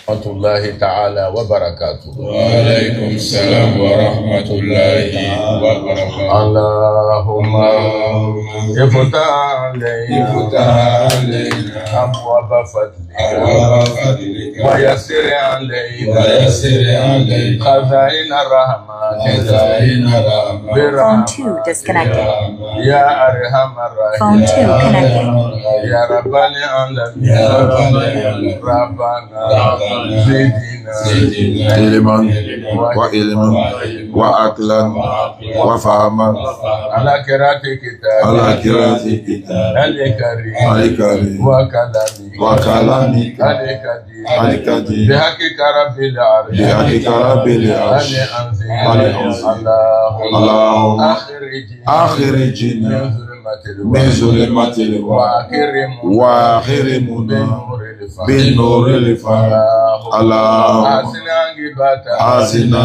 Rahmatullahi ta'ala wa barakatuh. Wa alaykum salam wa rahmatullahi wa barakatuh. Allahumma iftah alayna abwaba fadlika wa yassir alayna khazain rahmatika. Phone 2 disconnected. Ya arhamar rahim. Phone 2 connected. Ya rabbal alamin. Rabbana علما وعلما وعقلا وفهما على قراءة الكتاب الكريم وكلامك القديم بحقك رب العرش اللهم أخرجنا من ظلمات وأكرمنا بالنور الفهم اللهم أحسن عاقبتنا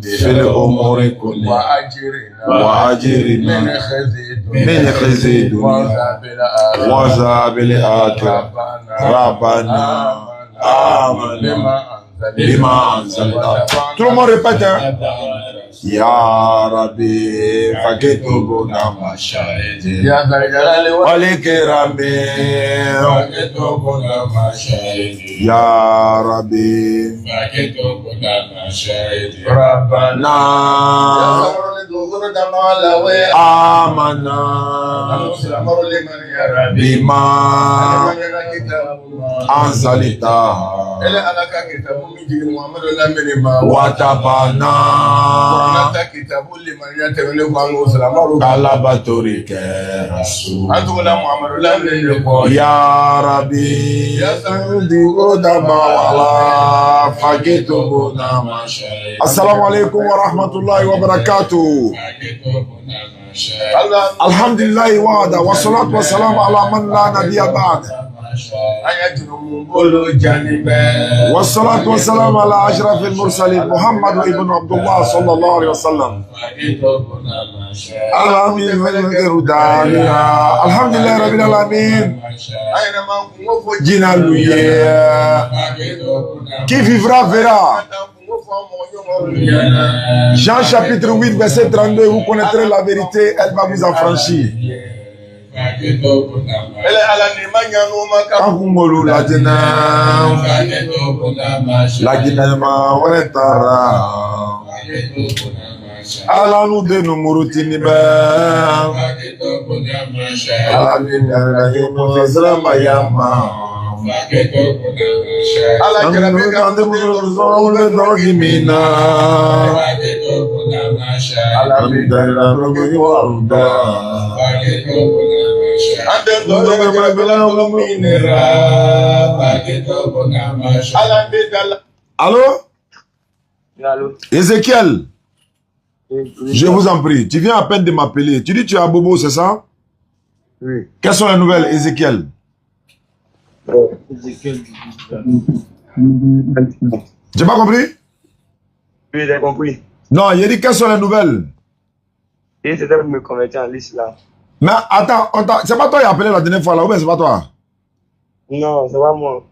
في الأمور كلها وأجرنا من خزي الدنيا وعذاب الآخرة ربنا آمنا بما أنزلت. Tout le monde répète, hein? Ya Rabbi, fakitubuna mashahidi walikirami, fakitubuna mashahidi. Ya Rabbi, fakitubuna mashahidi. Rabbana amana bima anzalita watabana kalabatorike ya Rabbi assalamu alaikum wa rahmatullahi wa barakatuh. Alhamdulillah wa'ada wa salatu wa salam ala man la nabiyya ba'da. والصلاة والسلام على أشرف المرسلين محمد ابن عبد الله صلى الله عليه وسلم. الحمد لله رب العالمين. Qui vivra verra. Jean chapitre 8 verset 32, vous connaîtrez la vérité, elle va vous affranchir. Angumolu lajena ma wetara ala nu de no murutini ba ala ni na yo zama yama ala kerabe kande muru zole dogi mina ala ni dara rogo yuda Allô? Allô? Ézéchiel, je vous en prie, tu viens à peine de m'appeler. Tu dis tu es à Bobo, c'est ça? Oui. Quelles sont les nouvelles, Ézéchiel? Ézéchiel. J'ai pas compris? Oui, j'ai compris. Non, il a dit quelles sont les nouvelles? Et c'était pour me convertir en l'islam. Mais attends, c'est pas toi qui as appelé la dernière fois là, ou bien c'est pas toi? Non, c'est pas moi.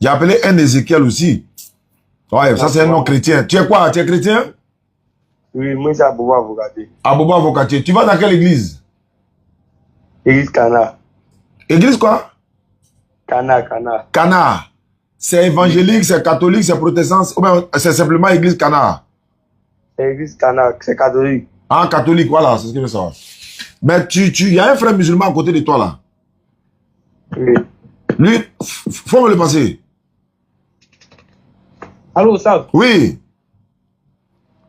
J'ai appelé un Ézéchiel aussi. Ouais, ça c'est un nom chrétien. Tu es quoi? Tu es chrétien? Oui, moi c'est Abobo Avocatier. Abobo Avocatier. Tu vas dans quelle église? Église Cana. Église quoi? Cana. Cana. C'est évangélique, c'est catholique, c'est protestant, ou bien c'est simplement église Cana? C'est église Cana, c'est catholique. Ah, catholique, voilà, c'est ce que je veux savoir. Mais il y a un frère musulman à côté de toi là. Oui. Lui, faut me le passer. Allô, Oustaz? Oui.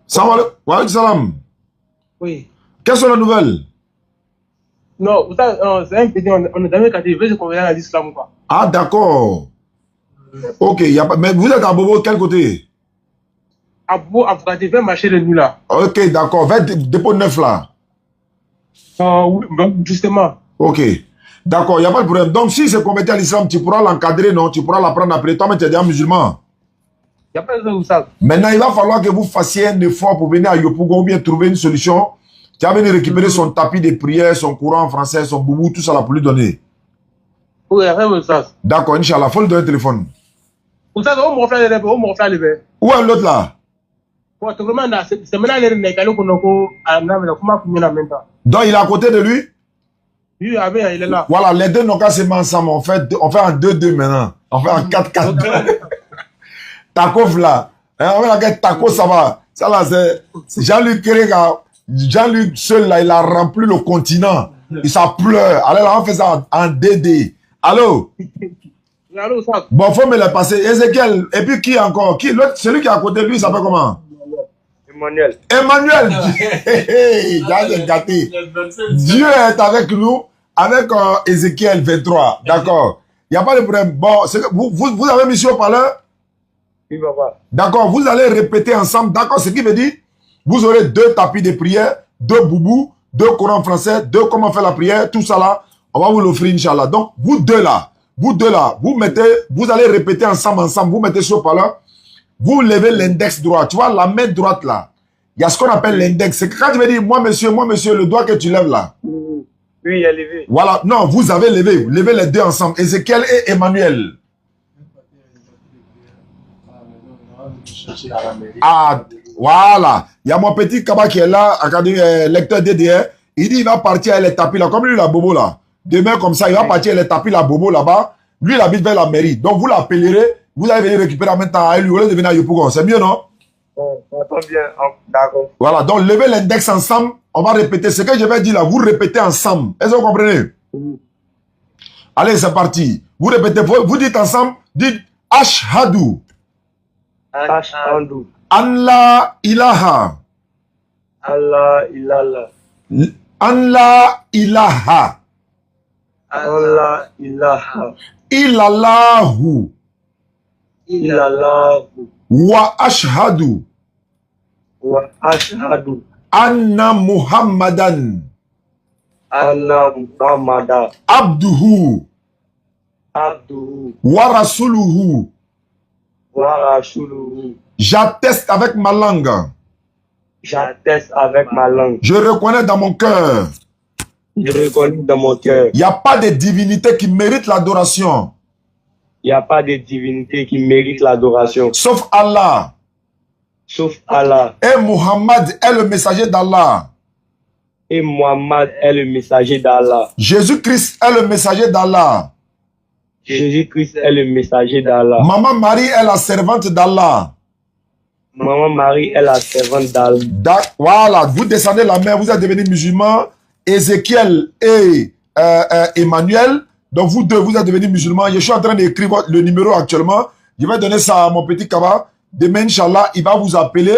Salam. Wa salam. Oui. Quelles sont les nouvelles? Non, Oustaz, c'est un petit, on est dans le quartier, il veut se convertir à l'islam ou pas? Ah, d'accord. Ok, mais vous êtes à Bobo, quel côté? Abobo Avocatier, vers marcher de nuit là. Ok, d'accord, vers dépôt 9 là. Oui, justement. Ok, d'accord, il n'y a pas de problème. Donc, si c'est converti à l'islam, tu pourras l'encadrer, non? Tu pourras l'apprendre après. Toi, mais tu es déjà musulman. Il n'y a pas besoin de ça. Maintenant, il va falloir que vous fassiez un effort pour venir à Yopougon ou bien trouver une solution. Tu vas venir récupérer son tapis de prière, son courant en français, son boubou, tout ça là pour lui donner. Oui, il n'y a pas besoin de ça. D'accord, Inch'Allah, il faut lui donner un téléphone. Vous savez, on m'offre les on m'offre les bébés. Où est l'autre là? Ouais, c'est vraiment là, c'est maintenant les nègres qu'on a à la comment maintenant. Donc il est à côté de lui? Oui, ah ben, il est là. Voilà, les deux n'ont qu'à se mettre ensemble. On fait en 2-2 maintenant. On fait en 4-4. Taco là. Hein, on va la taco, ça va. Ça là, c'est Jean-Luc Kerega. Jean-Luc seul là, il a rempli le continent. Il ça pleure. Alors là, on fait ça en DD. Allô? Allô, ça. Bon, faut me le passer. Ézéchiel. Et puis qui encore? Qui? L'autre, celui qui est à côté de lui, il s'appelle comment? Emmanuel. Emmanuel. Gâté. Dieu est avec nous, avec Ézéchiel 23. D'accord. Il n'y a pas de problème. Bon, vous avez mis sur parleur? Oui, papa. D'accord. Vous allez répéter ensemble. D'accord. Ce qui veut dire, vous aurez 2 tapis de prière, 2 boubous, 2 Coran français, 2 comment faire la prière, tout ça là. On va vous l'offrir, Inch'Allah. Donc, vous deux là, vous allez répéter ensemble, vous mettez sur parleur. Vous levez l'index droit. Tu vois, la main droite là. Il y a ce qu'on appelle l'index. C'est que quand tu veux dire, moi monsieur, le doigt que tu lèves là. Oui, il est levé. Voilà. Non, vous avez levé. Levez les deux ensemble. Ézéchiel et Emmanuel. Ah, voilà. Il y a mon petit Kaba qui est là, lecteur DDR. Il dit, il va partir avec les tapis là. Comme lui, la bobo là. Demain, comme ça, il va partir avec les tapis la bobo là-bas. Lui, il habite vers la mairie. Donc, vous l'appellerez. Vous allez venir récupérer en même temps à lui. Vous allez devenir à Yopougon. C'est mieux, non? On entend bien. D'accord. Voilà. Donc, levez l'index ensemble. On va répéter. Ce que je vais dire là, vous répétez ensemble. Est-ce que vous comprenez? Allez, c'est parti. Vous répétez. Vous dites ensemble. Dites Ashhadu. Ashhadu. Allah ilaha. Allah ilaha. Allah ilaha. Allah ilaha. Illallahu. Illallahu. Wa ashhadu. Wa ashhadu. Anna Muhammadan. Anna Muhammadan. Abduhu. Abduhu. Wa rasuluhu. Wa rasuluhu. J'atteste avec ma langue. J'atteste avec ma langue. Je reconnais dans mon cœur. Je reconnais dans mon cœur. Il n'y a pas de divinité qui mérite l'adoration. Il n'y a pas de divinité qui mérite l'adoration. Sauf Allah. Sauf Allah. Et Muhammad est le messager d'Allah. Et Muhammad est le messager d'Allah. Jésus-Christ est le messager d'Allah. Jésus-Christ est le messager d'Allah. Maman Marie est la servante d'Allah. Maman Marie est la servante d'Allah. Voilà, vous descendez la main, vous êtes devenus musulmans. Ézéchiel et Emmanuel. Donc vous deux, vous êtes devenus musulmans. Je suis en train d'écrire le numéro actuellement. Je vais donner ça à mon petit Kaba. Demain, Inch'Allah, il va vous appeler.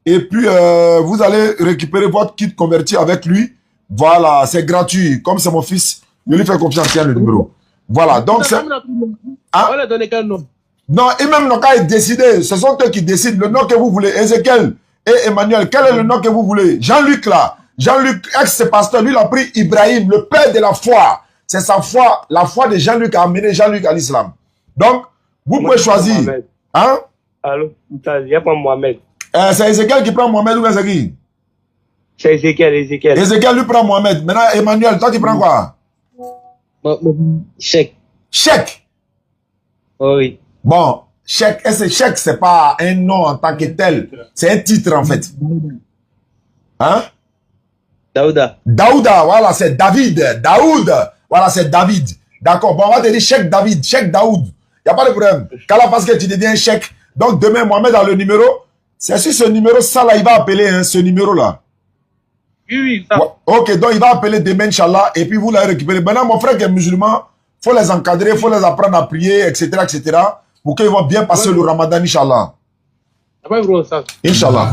Et puis, vous allez récupérer votre kit converti avec lui. Voilà, c'est gratuit. Comme c'est mon fils, je lui fais confiance. Tiens le numéro. Voilà, donc c'est... On a donné quel nom? Non, et même nos cas est décidé. Ce sont eux qui décident le nom que vous voulez. Ézéchiel et Emmanuel, quel est le nom que vous voulez? Jean-Luc là. Jean-Luc, ex-pasteur, lui, il a pris Ibrahim, le père de la foi. C'est sa foi. La foi de Jean-Luc a amené Jean-Luc à l'islam. Donc, vous pouvez choisir. Hein? Allô, il y a pas Mohamed. C'est Ézéchiel qui prend Mohamed ou bien c'est qui? C'est Ézéchiel, Ézéchiel. Ézéchiel lui prend Mohamed. Maintenant, Emmanuel, toi, tu prends quoi? Chèque. Chèque. Oui. Bon, chèque, chèque, c'est pas un nom en tant que tel. C'est un titre, en fait. Hein? Daouda. Daouda, voilà, c'est David. Daoud, voilà, c'est David. D'accord, bon, on va te dire chèque David, chèque Daoud. Il n'y a pas de problème. Quand là, parce que tu deviens chèque. Donc, demain, Mohamed a le numéro. C'est sur ce numéro, ça là, il va appeler, hein, ce numéro-là. Oui, ça. Ouais, ok, donc il va appeler demain, Inch'Allah, et puis vous l'avez récupéré. Maintenant, mon frère qui est musulman, il faut les encadrer, il faut les apprendre à prier, etc., etc., pour qu'ils vont bien passer le ramadan, Inch'Allah. Inch'Allah.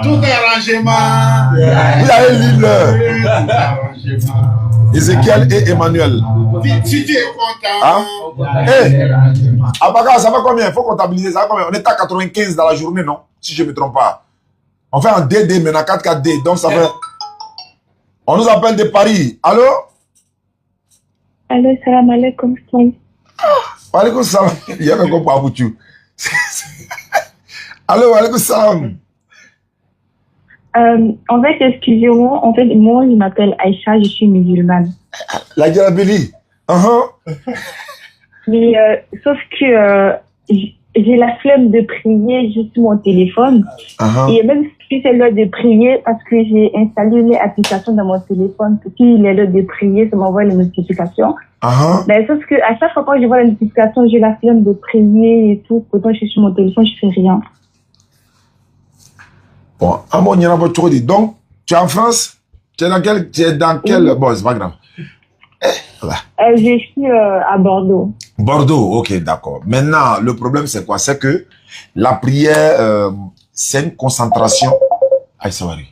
Tout est arrangement. Vous allez lire Ézéchiel et Emmanuel. Si tu es content. Hein? Hey, Abaka, ça va combien? Il faut comptabiliser, ça va combien? On est à 95 dans la journée, non? Si je ne me trompe pas. On fait un DD maintenant, 4-4D. Donc ça fait... On nous appelle de Paris. Allô? Allô, salam alaikum. Walaikum salam. Il y a un gros babouchou. Allô, walaikum salam. En fait, excusez-moi. En fait, moi, je m'appelle Aïcha, je suis musulmane. La Garabélie. Mais sauf que j'ai la flemme de prier juste sur mon téléphone. Et même si c'est l'heure de prier, parce que j'ai installé une application dans mon téléphone, puis il est l'heure de prier, ça m'envoie les notifications. Mais sauf que à chaque fois quand je vois la notification, j'ai la flemme de prier et tout. Pourtant, je suis sur mon téléphone, je fais rien. Bon, à mon dit. Donc, tu es en France? Tu es dans quel... Oui. Bon, c'est pas grave. Voilà. Je suis à Bordeaux. Bordeaux, ok, d'accord. Maintenant, le problème, c'est quoi? C'est que la prière, c'est une concentration. Aïe, ça va aller.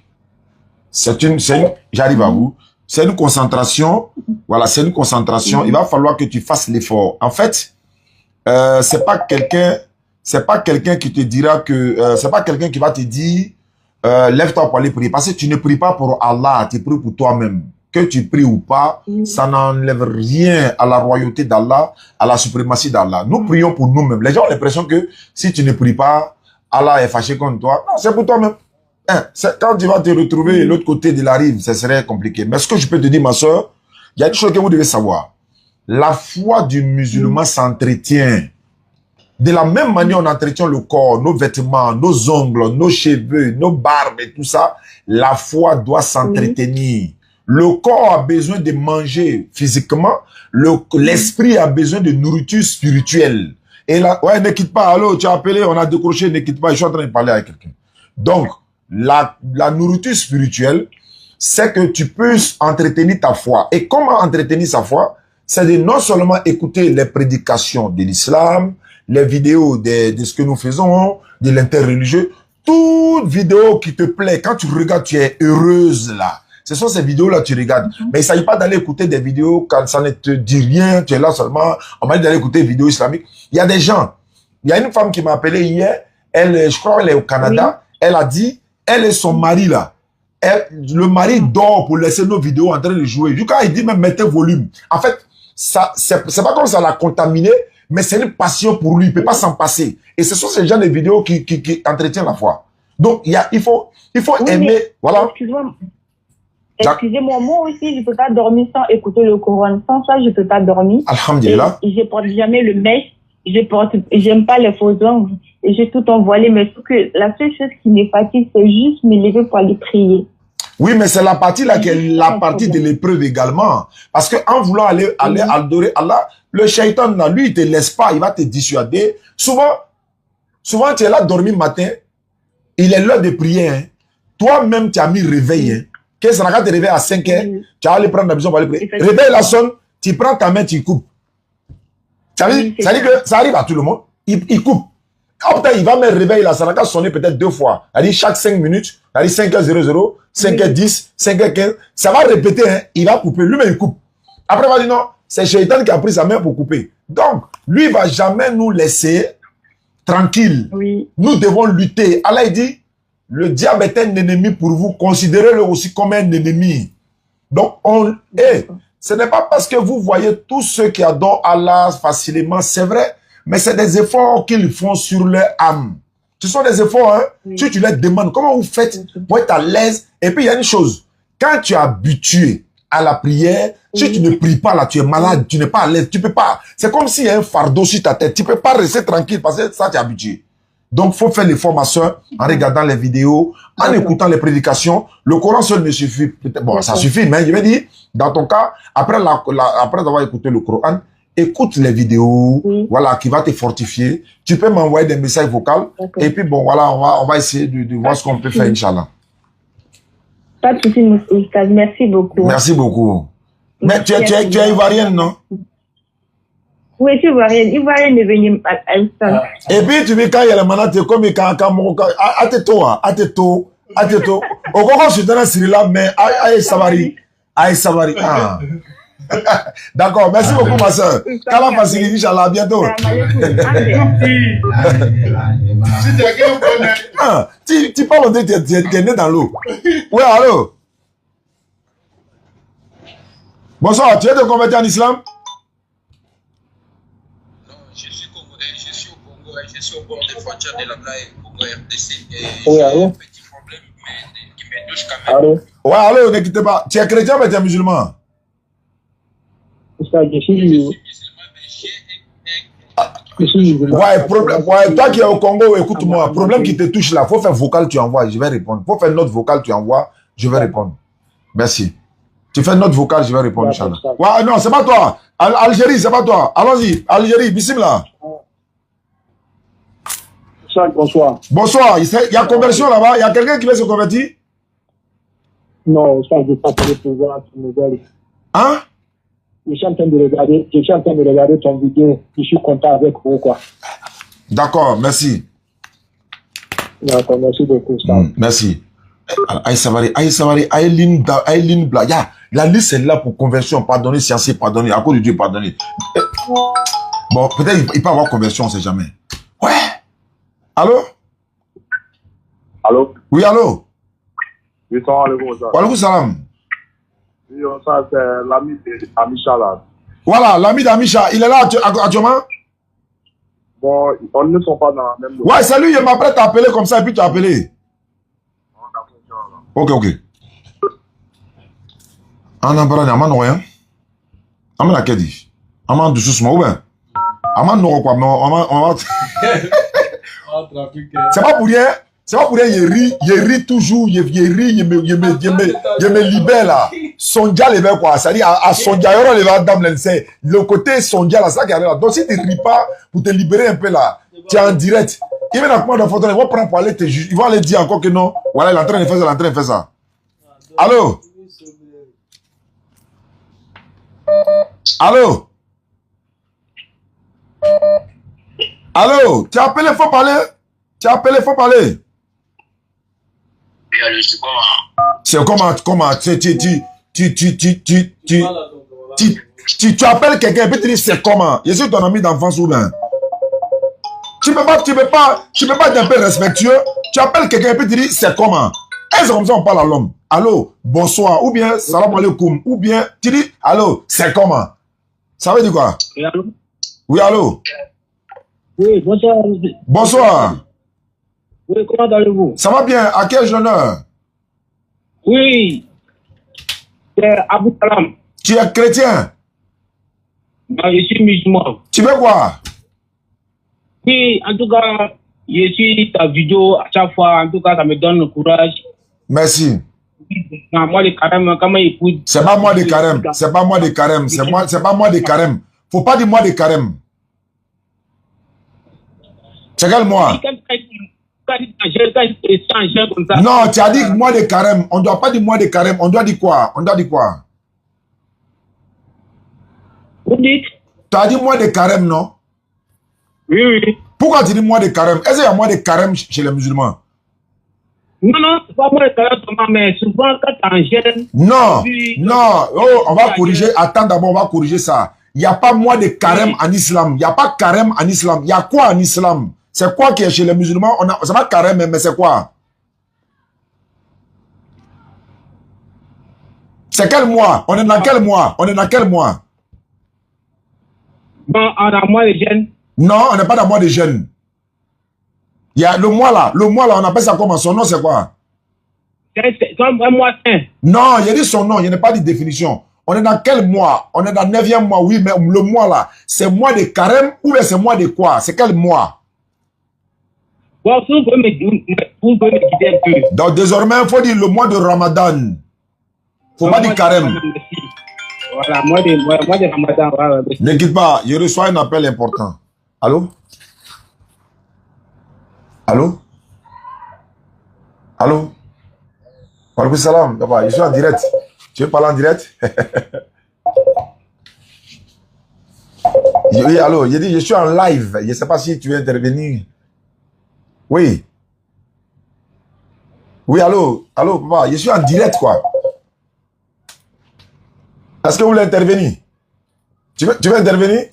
J'arrive à vous. C'est une concentration. Voilà, c'est une concentration. Il va falloir que tu fasses l'effort. En fait, c'est pas quelqu'un qui te dira que, c'est pas quelqu'un qui va te dire, lève-toi pour aller prier. Parce que tu ne pries pas pour Allah, tu pries pour toi-même. Que tu pries ou pas, ça n'enlève rien à la royauté d'Allah, à la suprématie d'Allah. Nous prions pour nous-mêmes. Les gens ont l'impression que si tu ne pries pas, Allah est fâché contre toi. Non, c'est pour toi-même. Quand tu vas te retrouver de l'autre côté de la rive, ça serait compliqué. Mais ce que je peux te dire, ma soeur, il y a une chose que vous devez savoir. La foi du musulman s'entretient. De la même manière, on entretient le corps, nos vêtements, nos ongles, nos cheveux, nos barbes et tout ça. La foi doit s'entretenir. Le corps a besoin de manger physiquement. L'esprit a besoin de nourriture spirituelle. Et là, ouais, ne quitte pas. Allô, tu as appelé, on a décroché, ne quitte pas. Je suis en train de parler avec quelqu'un. Donc, la nourriture spirituelle, c'est que tu peux entretenir ta foi. Et comment entretenir sa foi? C'est de non seulement écouter les prédications de l'islam, les vidéos de ce que nous faisons, de l'interreligieux, toute vidéo qui te plaît, quand tu regardes, tu es heureuse là. Ce sont ces vidéos-là que tu regardes. Mais il ne s'agit pas d'aller écouter des vidéos quand ça ne te dit rien, tu es là seulement, on va dire d'aller écouter des vidéos islamiques. Il y a des gens, il y a une femme qui m'a appelé hier, je crois qu'elle est au Canada, elle a dit, elle et son mari là, le mari dort pour laisser nos vidéos en train de jouer. Quand il dit même mettez volume. En fait, c'est pas comme ça l'a contaminé, mais c'est une passion pour lui, il peut pas s'en passer. Et ce sont ces gens de vidéos qui entretiennent la foi. Donc, il faut aimer, voilà. Excusez-moi, moi aussi, je peux pas dormir sans écouter le Coran. Sans ça, je peux pas dormir. Alhamdulillah. Et je porte jamais le mèche. J'aime pas les faux ongles. Et j'ai tout envoyé. Mais sauf que la seule chose qui me fatigue, c'est juste me lever pour aller prier. Oui, mais c'est la partie là qui est la partie de l'épreuve également. Parce que en voulant aller adorer Allah, le shaitan là, lui, il te laisse pas, il va te dissuader. Souvent, tu es là dormir matin, il est l'heure de prier. Hein. Toi-même, tu as mis réveil. Hein. Qu'est-ce que ça te réveille à 5 heures, tu vas aller prendre la maison pour aller prier. Réveil la sonne, tu prends ta main, tu coupes. Ça veut dire que ça arrive à tout le monde. Il coupe. Après, il va me réveiller là, ça va sonner peut-être 2 fois. C'est-à-dire chaque 5 minutes, c'est-à-dire 5h00, 5h10, 5h15. Ça va répéter, hein, il va couper. Lui-même, il coupe. Après, il va dire non, c'est Shaitan qui a pris sa main pour couper. Donc, lui, il va jamais nous laisser tranquilles. Oui. Nous devons lutter. Allah, il dit, le diable est un ennemi pour vous. Considérez-le aussi comme un ennemi. Donc, ce n'est pas parce que vous voyez tous ceux qui adorent Allah facilement, c'est vrai, mais c'est des efforts qu'ils font sur leur âme. Ce sont des efforts, hein. Oui. Si tu leur demandes comment vous faites pour être à l'aise. Et puis, il y a une chose. Quand tu es habitué à la prière, si tu ne pries pas là, tu es malade, tu n'es pas à l'aise, tu peux pas. C'est comme s'il y a un fardeau sur ta tête. Tu peux pas rester tranquille parce que ça, tu es habitué. Donc, faut faire l'effort, ma soeur, en regardant les vidéos, en écoutant les prédications. Le Coran seul ne suffit. Bon, ça suffit, mais je vais dire, dans ton cas, après avoir écouté le Coran, écoute les vidéos, voilà, qui va te fortifier. Tu peux m'envoyer des messages vocaux. Et puis, bon, voilà, on va essayer de voir ce qu'on peut faire, Inch'Allah. Pas de souci, Moustapha. Merci beaucoup. Merci beaucoup. Mais tu es ivoirienne, non? Oui, je suis ivoirienne est venue à ça. Et puis, tu veux quand il y a le manat, tu es comme quand ateto. Au Congo, je suis dans la Syrie là, mais aïe, Savari. Ah. D'accord, merci beaucoup, ma soeur. Kala Fasili, Inch'Allah, à bientôt. Tu parles de tu es né dans l'eau. Oui, allô? Bonsoir, tu es de convertir en islam? Je suis au bord des frontières de la Congo RDC et oui, j'ai un petit problème qui me touche quand même. Allô? Ouais, allô, ne quittez pas. Tu es chrétien ou tu es musulman? Je suis musulman, mais j'ai Ouais, problème, ouais, toi qui es au Congo, écoute-moi. Problème qui te touche là, faut faire vocal, tu envoies, je vais répondre. Faut faire note vocale, tu envoies, je vais répondre. Merci. Tu fais note vocale, je vais répondre, Inch'Allah. Ouais, non, c'est pas toi. Algérie, c'est pas toi. Allons-y, Algérie, bismillah. Bonsoir. Bonsoir, il y a conversion là-bas, il y a quelqu'un qui veut se convertir? Non, ça, je ne vais pas te pouvoir te nouvelle. Hein? Je suis en train de regarder ton vidéo. Je suis content avec vous, quoi. D'accord, merci. D'accord, merci beaucoup. Merci. Aïe Savary, Aïline Bla. La liste est là pour conversion, pardonner, sciencer, pardonner. À cause de Dieu, pardonner. Bon, peut-être il peut avoir conversion, on ne sait jamais. Ouais. Allô? Allô? Oui, allô? Oui, salam alaikum. Wa alaikum salam. Oui, ça, c'est l'ami d'Amisha, là. Voilà, l'ami d'Amisha, il est là actuellement? Bon, on ne sont pas dans la même... Ouais, c'est lui, il m'apprête à t'appeler comme ça, et puis tu as appelé. Ok. Aman barani, aman noya. Aman akedi. Aman doucement, ou bien? Aman noro quoi, aman... C'est pas pour rien. C'est pas pour rien, il rit toujours, il me libère là. Sondia le veut quoi, c'est-à-dire à Sondia, il y aura le côté Sondia là, ça qui arrive là. Donc si tu ne ris pas pour te libérer un peu là, tu es en direct. Il va dans la photo, il va prendre pour aller te juger. Il va aller dire encore que non. Voilà, il est en train de faire ça, Allô? Allô? Allô? Tu as appelé, faut parler. C'est comment tu appelles quelqu'un et puis tu dis c'est comment? Je suis ton ami d'enfance ou bien? Tu peux pas être un peu respectueux. Tu appelles quelqu'un et puis tu dis c'est comment? Et c'est comme ça on parle à l'homme. Allô, bonsoir, ou bien salam alaikum, ou bien tu dis allô, c'est comment? Ça veut dire quoi? Oui, allô? Oui, allô? Oui, bonsoir. Bonsoir. Oui, comment allez-vous? Ça va bien, à quel honneur? Oui, c'est Abou Salam. Tu es chrétien? Non, je suis musulman. Tu veux quoi? Oui, en tout cas, je suis ta vidéo à chaque fois. En tout cas, ça me donne le courage. Merci. Non, moi, les carèmes, comment ils écoutent? C'est pas moi de carême. C'est pas moi de carême. C'est pas moi de carême. Faut pas dire moi de carême. C'est quel mois? Non, tu as dit mois de carême. On ne doit pas dire mois de carême. On doit dire quoi? Vous dites? Tu as dit mois de carême, non? Oui. Pourquoi tu dis mois de carême? Est-ce qu'il y a mois de carême chez les musulmans? Non, c'est pas moi de carême, mais souvent quand tu en gênes... Non. Oh, on va corriger. Attends d'abord, on va corriger ça. Il n'y a pas mois de carême en islam. Il n'y a pas carême en islam. Il y a quoi en islam? C'est quoi qui est chez les musulmans? C'est pas carême, mais c'est quoi? C'est quel mois? On est dans quel mois? Bon, on a mois de jeûne. Non, on n'est pas dans mois de jeûne. Il y a le mois là, on appelle ça comment? Son nom c'est quoi? C'est un mois saint. Non, il y a dit son nom, il n'y a pas de définition. On est dans quel mois? On est dans 9e mois, oui, mais le mois là, c'est mois de carême ou bien c'est mois de quoi? C'est quel mois? Bon, vous pouvez me guider un peu. Donc désormais, il faut dire le mois de Ramadan. Faut pas dire carême. Voilà, mois de Ramadan. Voilà. Ne quitte pas, je reçois un appel important. Allô? Walaikum salam. Je suis en direct. Tu veux parler en direct? Oui, allô, je dis, je suis en live. Je ne sais pas si tu veux intervenir. Oui. Oui, allô, papa, je suis en direct, quoi. Est-ce que vous voulez intervenir? Tu veux intervenir?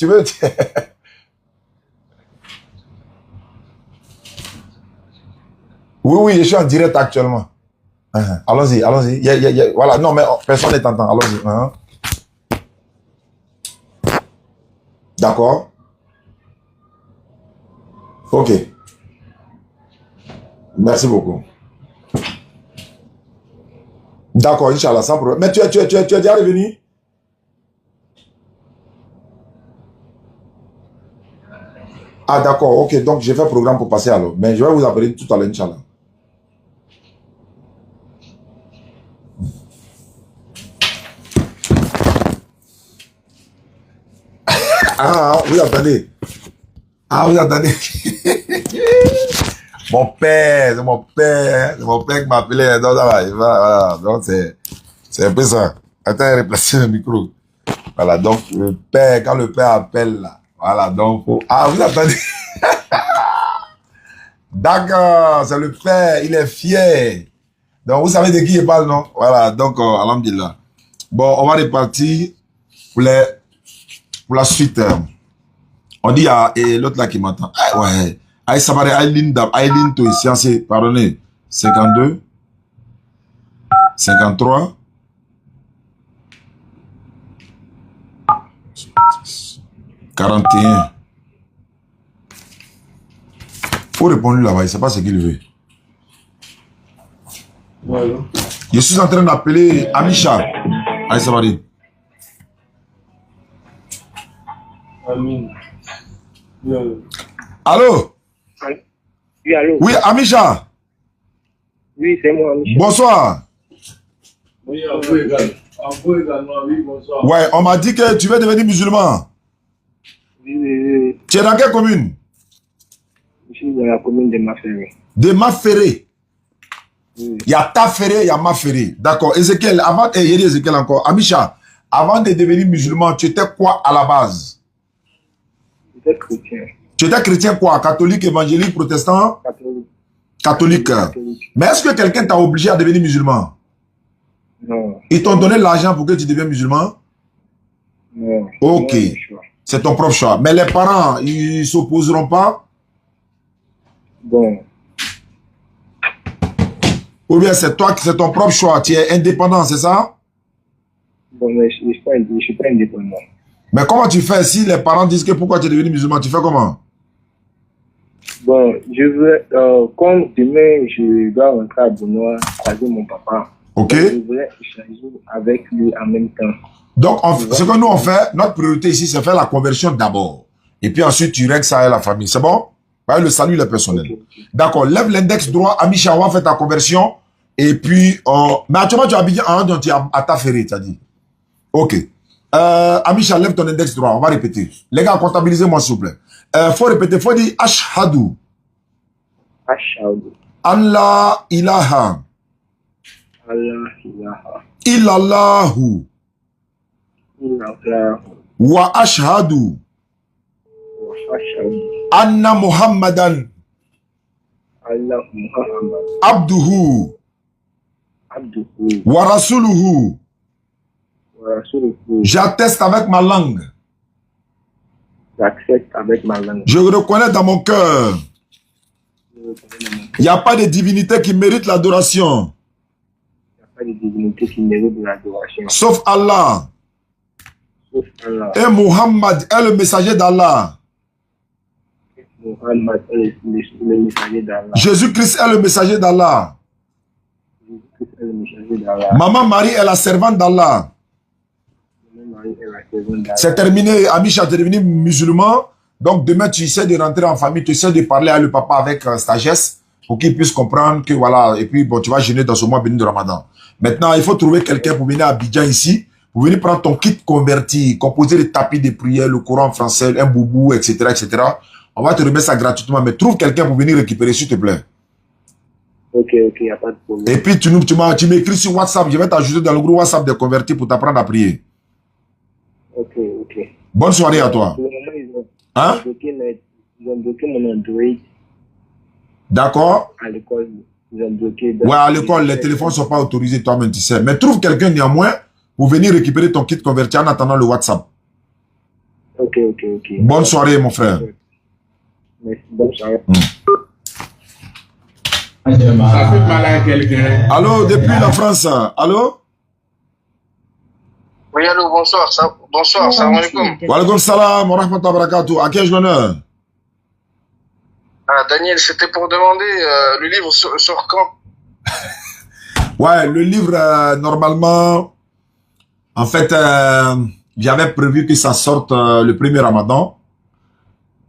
Oui, je suis en direct actuellement. Allons-y. Voilà, non, mais personne ne t'entend. Allons-y. D'accord. Ok. Merci beaucoup. D'accord, Inch'Allah, sans problème. Mais tu es déjà revenu? Ah, d'accord, ok. Donc, j'ai fait programme pour passer alors. Mais je vais vous appeler tout à l'heure, Inch'Allah. Ah, vous attendez. Ah, vous attendez. Mon père, c'est mon père. C'est mon père qui m'a appelé. Donc, ça va, voilà. Donc, c'est un peu ça. Attends, replacer le micro. Voilà, donc, le père, quand le père appelle, là. Voilà, donc, ah, vous attendez. D'accord, c'est le père, il est fier. Donc, vous savez de qui il parle, non? Voilà, donc, alhamdulillah. Bon, on va repartir pour la suite. On dit à l'autre là qui m'entend. Ah, ouais. Aïe, ça va aller, Aïline, toi, ici, pardonnez. 52, 53, 41. Faut répondre là-bas, il ne sait pas ce qu'il veut. Voilà. Je suis en train d'appeler Amisha. Aïe, ça va aller. Amin. Bien. Allô? Oui, allô? Oui, Amisha. Oui, c'est moi, Michel. Bonsoir. Oui, à vous également. À vous également, oui, bonsoir. Ouais, on m'a dit que tu veux devenir musulman. Oui. Tu es dans quelle commune? Je suis dans la commune de Maféré. De Maféré. Oui. Il y a Taféré, il y a Maféré. D'accord. Ézéchiel, avant, il y a Ézéchiel encore. Amisha, avant de devenir musulman, tu étais quoi à la base? J'étais chrétien. Tu étais chrétien quoi? Catholique, évangélique, protestant? Catholique. Catholique. Mais est-ce que quelqu'un t'a obligé à devenir musulman? Non. Ils t'ont donné l'argent pour que tu deviennes musulman? Non. Ok. Non, choix. C'est ton propre choix. Mais les parents, ils s'opposeront pas? Bon. Ou bien c'est toi, c'est ton propre choix. Tu es indépendant, c'est ça? Bon, mais je ne suis pas indépendant. Mais comment tu fais si les parents disent que pourquoi tu es devenu musulman? Tu fais comment? Bon, je veux, comme demain, je dois rentrer à Benoît, croiser mon papa. Ok. Donc, je voulais échanger avec lui en même temps. Donc, ce que nous on fait, notre priorité ici, c'est faire la conversion d'abord. Et puis ensuite, tu règles ça à la famille. C'est bon? Ouais, le salut, le personnel. Okay. D'accord. Lève l'index droit. Amisha, on va faire ta conversion. Et puis, mais actuellement, tu as habillé en donc tu as à Taféré, tu as dit. Ok. Amisha, lève ton index droit. On va répéter. Les gars, comptabilisez-moi, s'il vous plaît. Faut répéter. Faut dire Ashhadu. Ashhadu. Allah ilaha. Allah ilaha. Illallahu. Illallah. Wa ashhadu. Wa ashhadu. Anna Muhammadan. Allah Muhammad. Abduhu. Abduhu. Wa rasuluhu. Wa rasuluhu. J'atteste avec ma langue. J'accepte avec ma langue. Je reconnais dans mon cœur. Il n'y a pas de divinité qui mérite l'adoration. Il n'y a pas de divinité qui mérite de l'adoration. Sauf Allah. Sauf Allah. Et Muhammad est le messager d'Allah. Muhammad est le messager d'Allah. Jésus-Christ est le messager d'Allah. Jésus-Christ est le messager d'Allah. Maman Marie est la servante d'Allah. Marie est la servante d'Allah. C'est terminé. Amisha, tu es devenu musulman. Donc demain, tu essaies de rentrer en famille, tu essaies de parler à le papa avec sagesse pour qu'il puisse comprendre que voilà. Et puis, bon, tu vas jeûner dans ce mois béni de Ramadan. Maintenant, il faut trouver quelqu'un pour venir à Abidjan ici, pour venir prendre ton kit converti, composer les tapis de prière, le Coran français, un boubou, etc., etc. On va te remettre ça gratuitement, mais trouve quelqu'un pour venir récupérer, s'il te plaît. Ok, il n'y a pas de problème. Et puis, tu m'écris sur WhatsApp, je vais t'ajouter dans le groupe WhatsApp des convertis pour t'apprendre à prier. Ok. Bonne soirée à toi. Pour le moment, Hein? ils ont bloqué mon Android D'accord? à l'école. Ils ont bloqué. Ouais, à l'école, les téléphones ne sont pas autorisés, toi-même, tu sais. Mais trouve quelqu'un néanmoins pour venir récupérer ton kit converti en attendant le WhatsApp. Ok. Bonne soirée, mon frère. Merci, bonne soirée. Ça fait mal à quelqu'un. Allô, depuis la France. Allô? Oui, allô, bonsoir. Bonsoir, salam alaikum. Wa alaikum salam wa rahmatullahi wa barakatuh. À qui ai-je l'honneur? Ah, Daniel, c'était pour demander le livre sur quand? Ouais, le livre, normalement, en fait, j'avais prévu que ça sorte le premier Ramadan.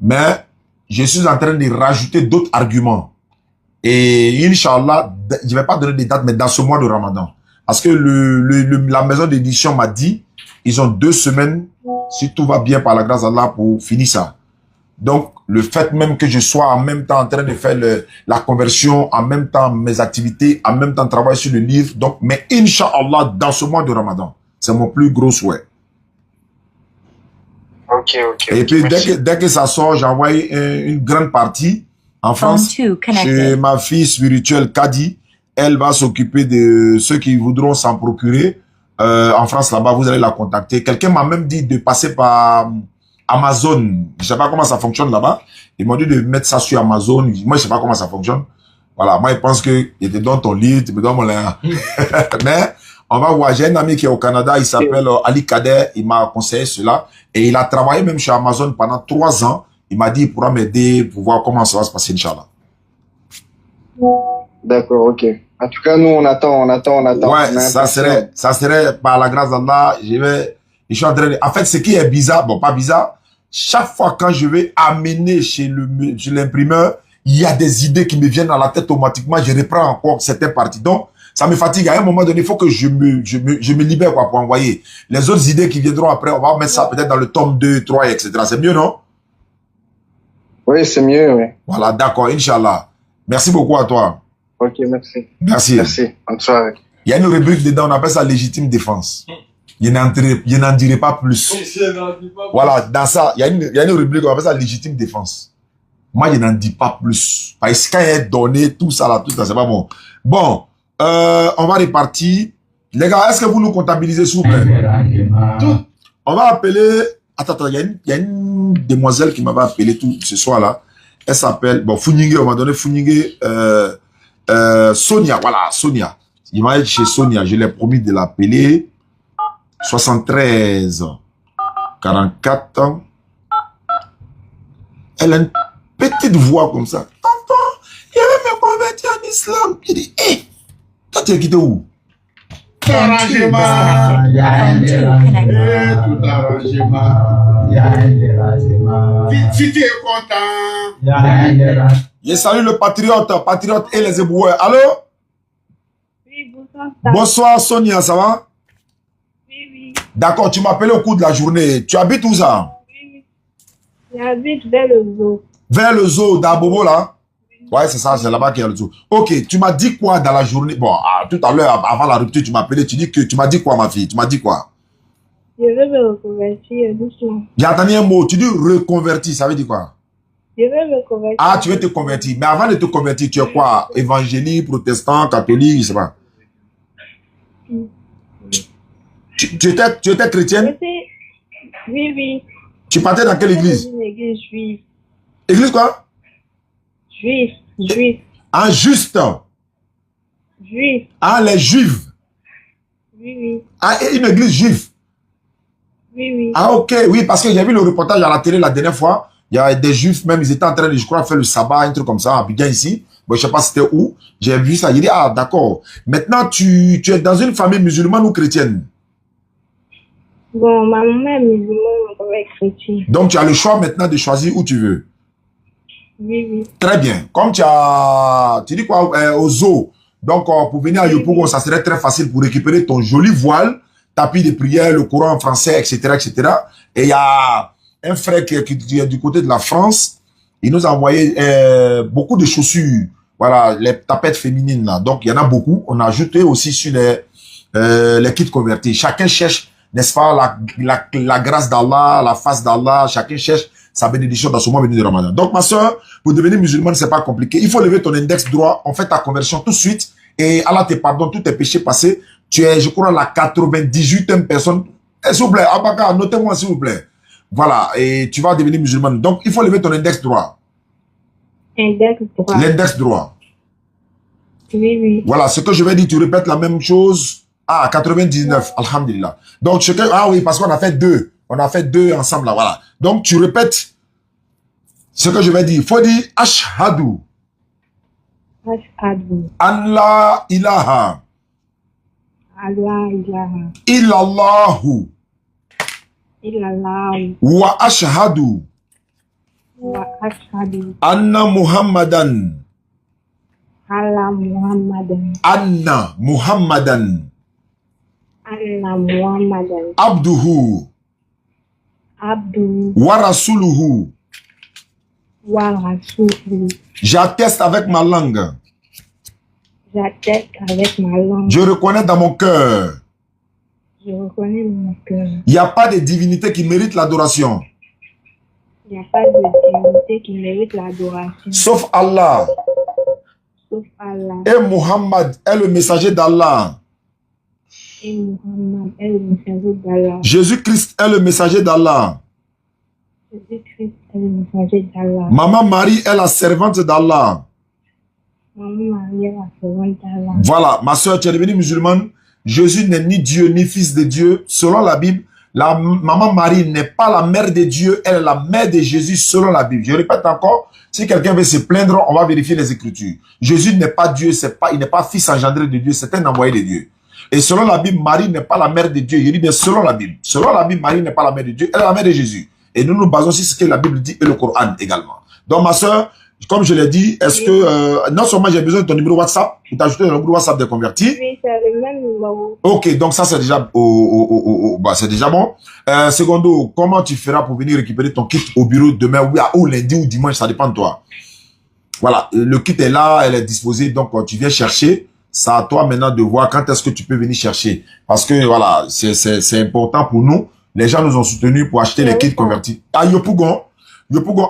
Mais je suis en train de rajouter d'autres arguments. Et Inch'Allah, je ne vais pas donner des dates, mais dans ce mois de Ramadan. Parce que la maison d'édition m'a dit, ils ont 2 semaines, si tout va bien par la grâce d'Allah, pour finir ça. Donc, le fait même que je sois en même temps en train de faire la conversion, en même temps mes activités, en même temps travailler sur le livre. Donc, mais Inch'Allah, dans ce mois de Ramadan, c'est mon plus gros souhait. Ok. Et puis, dès que ça sort, j'ai envoyé une grande partie en France chez ma fille spirituelle Kadi. Elle va s'occuper de ceux qui voudront s'en procurer. En France, là-bas, vous allez la contacter. Quelqu'un m'a même dit de passer par Amazon. Je sais pas comment ça fonctionne là-bas. Ils m'ont dit de mettre ça sur Amazon. Moi, je sais pas comment ça fonctionne. Voilà. Moi, je pense que il te donne ton livre, tu me donnes mon lien. Mais, on va voir. J'ai un ami qui est au Canada. Il s'appelle Ali Kader. Il m'a conseillé cela. Et il a travaillé même chez Amazon pendant 3 ans. Il m'a dit, il pourra m'aider pour voir comment ça va se passer, Inch'Allah. D'accord, ok. En tout cas, nous, on attend. Ouais, ça serait par la grâce d'Allah, je suis en train de, en fait, ce qui est bizarre, bon, pas bizarre, chaque fois quand je vais amener chez l'imprimeur, il y a des idées qui me viennent à la tête automatiquement, je reprends encore certaines parties. Donc, ça me fatigue. À un moment donné, il faut que je me libère, quoi, pour envoyer. Les autres idées qui viendront après, on va mettre ça peut-être dans le tome 2, 3, etc. C'est mieux, non? Oui, c'est mieux, oui. Voilà, d'accord, Inch'Allah. Merci beaucoup à toi. Ok, merci. Merci. Bonne soirée. Il y a une rubrique dedans, on appelle ça légitime défense. Je n'en dirai pas plus. Voilà, dans ça, il y a une rubrique, on appelle ça légitime défense. Moi, je n'en dis pas plus. Parce que quand il est donné, tout ça, c'est pas bon. Bon, on va repartir. Les gars, est-ce que vous nous comptabilisez, s'il vous plaît? On va appeler... Attends, il y a une demoiselle qui m'avait appelé tout ce soir-là. Elle s'appelle... Bon, Founingue, on m'a donné Founingue... Sonia, voilà, Sonia. Il m'a dit chez Sonia, je l'ai promis de l'appeler. 73 44. Elle a une petite voix comme ça. Tonton, je vais me convertir en islam. Je dis, hé, toi tu es quitté où? Tout arrangement. Si tu es content. Je salue le patriote et les éboueurs. Allô? Oui, bonsoir. Bonsoir Sonia, ça va? Oui. D'accord, tu m'appelais au cours de la journée. Tu habites où ça? Oui. J'habite vers le zoo. Vers le zoo d'Abobo là? Ouais, c'est ça, c'est là-bas qu'il y a le zoo. Ok, tu m'as dit quoi dans la journée? Bon, tout à l'heure, avant la rupture, tu m'as appelé, tu m'as dit quoi, ma fille? Tu m'as dit quoi? Je veux me reconvertir doucement. J'ai entendu un mot, tu dis reconvertir, ça veut dire quoi? Je veux me convertir. Ah, tu veux te convertir. Mais avant de te convertir, tu es quoi? Évangélique, protestant, catholique, je sais pas. Tu étais chrétienne? Oui. Tu partais dans quelle église? Une église juive. Église quoi? Juif. Ah, juste. Juif. Ah, les juifs. Oui. Ah, et une église juive. Oui. Ah, ok, oui, parce que j'ai vu le reportage à la télé la dernière fois. Il y a des juifs, même, ils étaient en train de, je crois, faire le sabbat, un truc comme ça, à Abidjan ici. Bon, je sais pas c'était où. J'ai vu ça. J'ai dit, ah, d'accord. Maintenant, tu es dans une famille musulmane ou chrétienne? Bon, ma maman est musulmane, mon papa est chrétien. Donc, tu as le choix maintenant de choisir où tu veux. Oui. Très bien. Comme tu dis quoi, au zoo. Donc, pour venir à Yopougon, ça serait très facile pour récupérer ton joli voile, tapis de prière, le Coran en français, etc., etc. Et il y a un frère qui est du côté de la France. Il nous a envoyé beaucoup de chaussures. Voilà, les tapettes féminines là. Donc, il y en a beaucoup. On a ajouté aussi sur les kits convertis. Chacun cherche, n'est-ce pas, la grâce d'Allah, la face d'Allah. Chacun cherche sa bénédiction dans ce mois béni de Ramadan. Donc, ma soeur, pour devenir musulmane, c'est pas compliqué. Il faut lever ton index droit. On fait ta conversion tout de suite. Et Allah te pardonne tous tes péchés passés. Tu es, je crois, la 98e personne. S'il vous plaît, Abaka, notez-moi, s'il vous plaît. Voilà. Et tu vas devenir musulmane. Donc, il faut lever ton index droit. Index droit. L'index droit. Oui. Voilà. Ce que je vais dire, tu répètes la même chose. Ah, 99. Alhamdulillah. Donc, ah oui, parce qu'on a fait deux. On a fait deux ensemble là, voilà. Donc, tu répètes ce que je vais dire. Il faut dire Ashhadu. Allah ilaha. Illallahu. Wa ashhadu. وأشهد أن محمدا على محمد أن محمدا أن محمدا عبده عبده ورسوله. ورسوله. J'atteste avec ma langue. J'atteste avec ma langue. Je reconnais dans mon cœur. Je reconnais mon cœur. Il n'y a pas de divinité qui mérite l'adoration. Il n'y a pas de divinité qui mérite l'adoration. Sauf Allah. Sauf Allah. Et Muhammad est le messager d'Allah. Et Muhammad est le messager d'Allah. Jésus-Christ est le messager d'Allah. Jésus-Christ est le messager d'Allah. Maman Marie est la servante d'Allah. Maman Marie est la servante d'Allah. Voilà, ma soeur, tu es devenue musulmane. Jésus n'est ni Dieu ni fils de Dieu. Selon la Bible, la maman Marie n'est pas la mère de Dieu, elle est la mère de Jésus selon la Bible. Je répète encore, si quelqu'un veut se plaindre, on va vérifier les Écritures. Jésus n'est pas Dieu, il n'est pas fils engendré de Dieu, c'est un envoyé de Dieu. Et selon la Bible, Marie n'est pas la mère de Dieu. Je dis bien selon la Bible. Selon la Bible, Marie n'est pas la mère de Dieu, elle est la mère de Jésus. Et nous nous basons sur ce que la Bible dit et le Coran également. Donc ma soeur, comme je l'ai dit, est-ce que non seulement j'ai besoin de ton numéro WhatsApp, pour t'ajouter dans le groupe WhatsApp des convertis. Oui, c'est le même numéro. Ok, donc ça c'est déjà, bah, c'est déjà bon. Secondo, comment tu feras pour venir récupérer ton kit au bureau demain ou lundi ou dimanche, ça dépend de toi. Voilà, le kit est là, elle est disposée, donc tu viens chercher. C'est à toi maintenant de voir quand est-ce que tu peux venir chercher. Parce que voilà, c'est important pour nous. Les gens nous ont soutenus pour acheter les kits convertis. À Yopougon,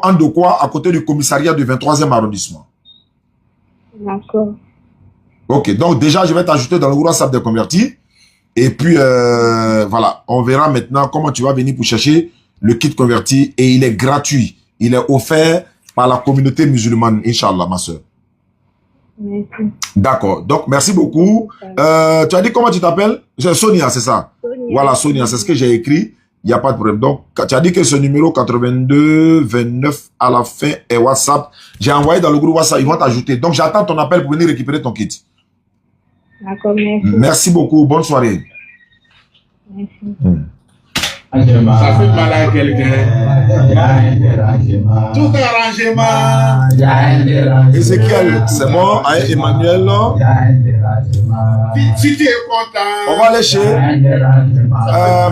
Andokwa, à côté du commissariat du 23e arrondissement. D'accord. Ok, donc déjà, je vais t'ajouter dans le groupe WhatsApp des convertis. Et puis, voilà, on verra maintenant comment tu vas venir pour chercher le kit converti. Et il est gratuit. Il est offert par la communauté musulmane, Inch'Allah, ma soeur. Merci. D'accord, donc merci beaucoup. Tu as dit comment tu t'appelles? Sonia, c'est ça? Sonia. Voilà, Sonia, c'est ce que j'ai écrit. Il n'y a pas de problème. Donc, tu as dit que ce numéro 82 29 à la fin est WhatsApp. J'ai envoyé dans le groupe WhatsApp, ils vont t'ajouter. Donc, j'attends ton appel pour venir récupérer ton kit. D'accord, merci. Merci beaucoup. Bonne soirée. Merci. Ça fait mal à quelqu'un. Tout arrangement. Ezekiel, c'est bon. Avec Emmanuel. Si tu es content. On va aller chez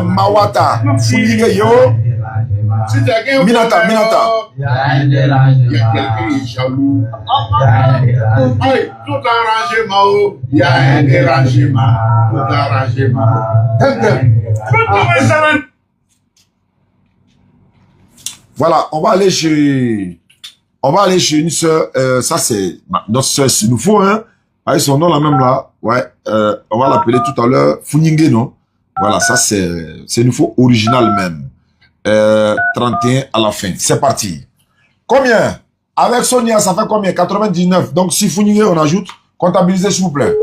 Mawata. Fouligue yo. Si quelqu'un Minata. Il y a quelqu'un qui est jaloux. Hey, tout arrangement. Il y a un dérangement. Tout arrangement. Voilà, on va aller chez une sœur, ça c'est notre sœur Sinufo, hein, avec son nom là même là, ouais, on va l'appeler tout à l'heure Funingue, non? Voilà, ça c'est Sinufo original même, 31 à la fin, c'est parti. Combien? Avec Sonia, ça fait combien? 99, donc si Funingue on ajoute, comptabilisez s'il vous plaît.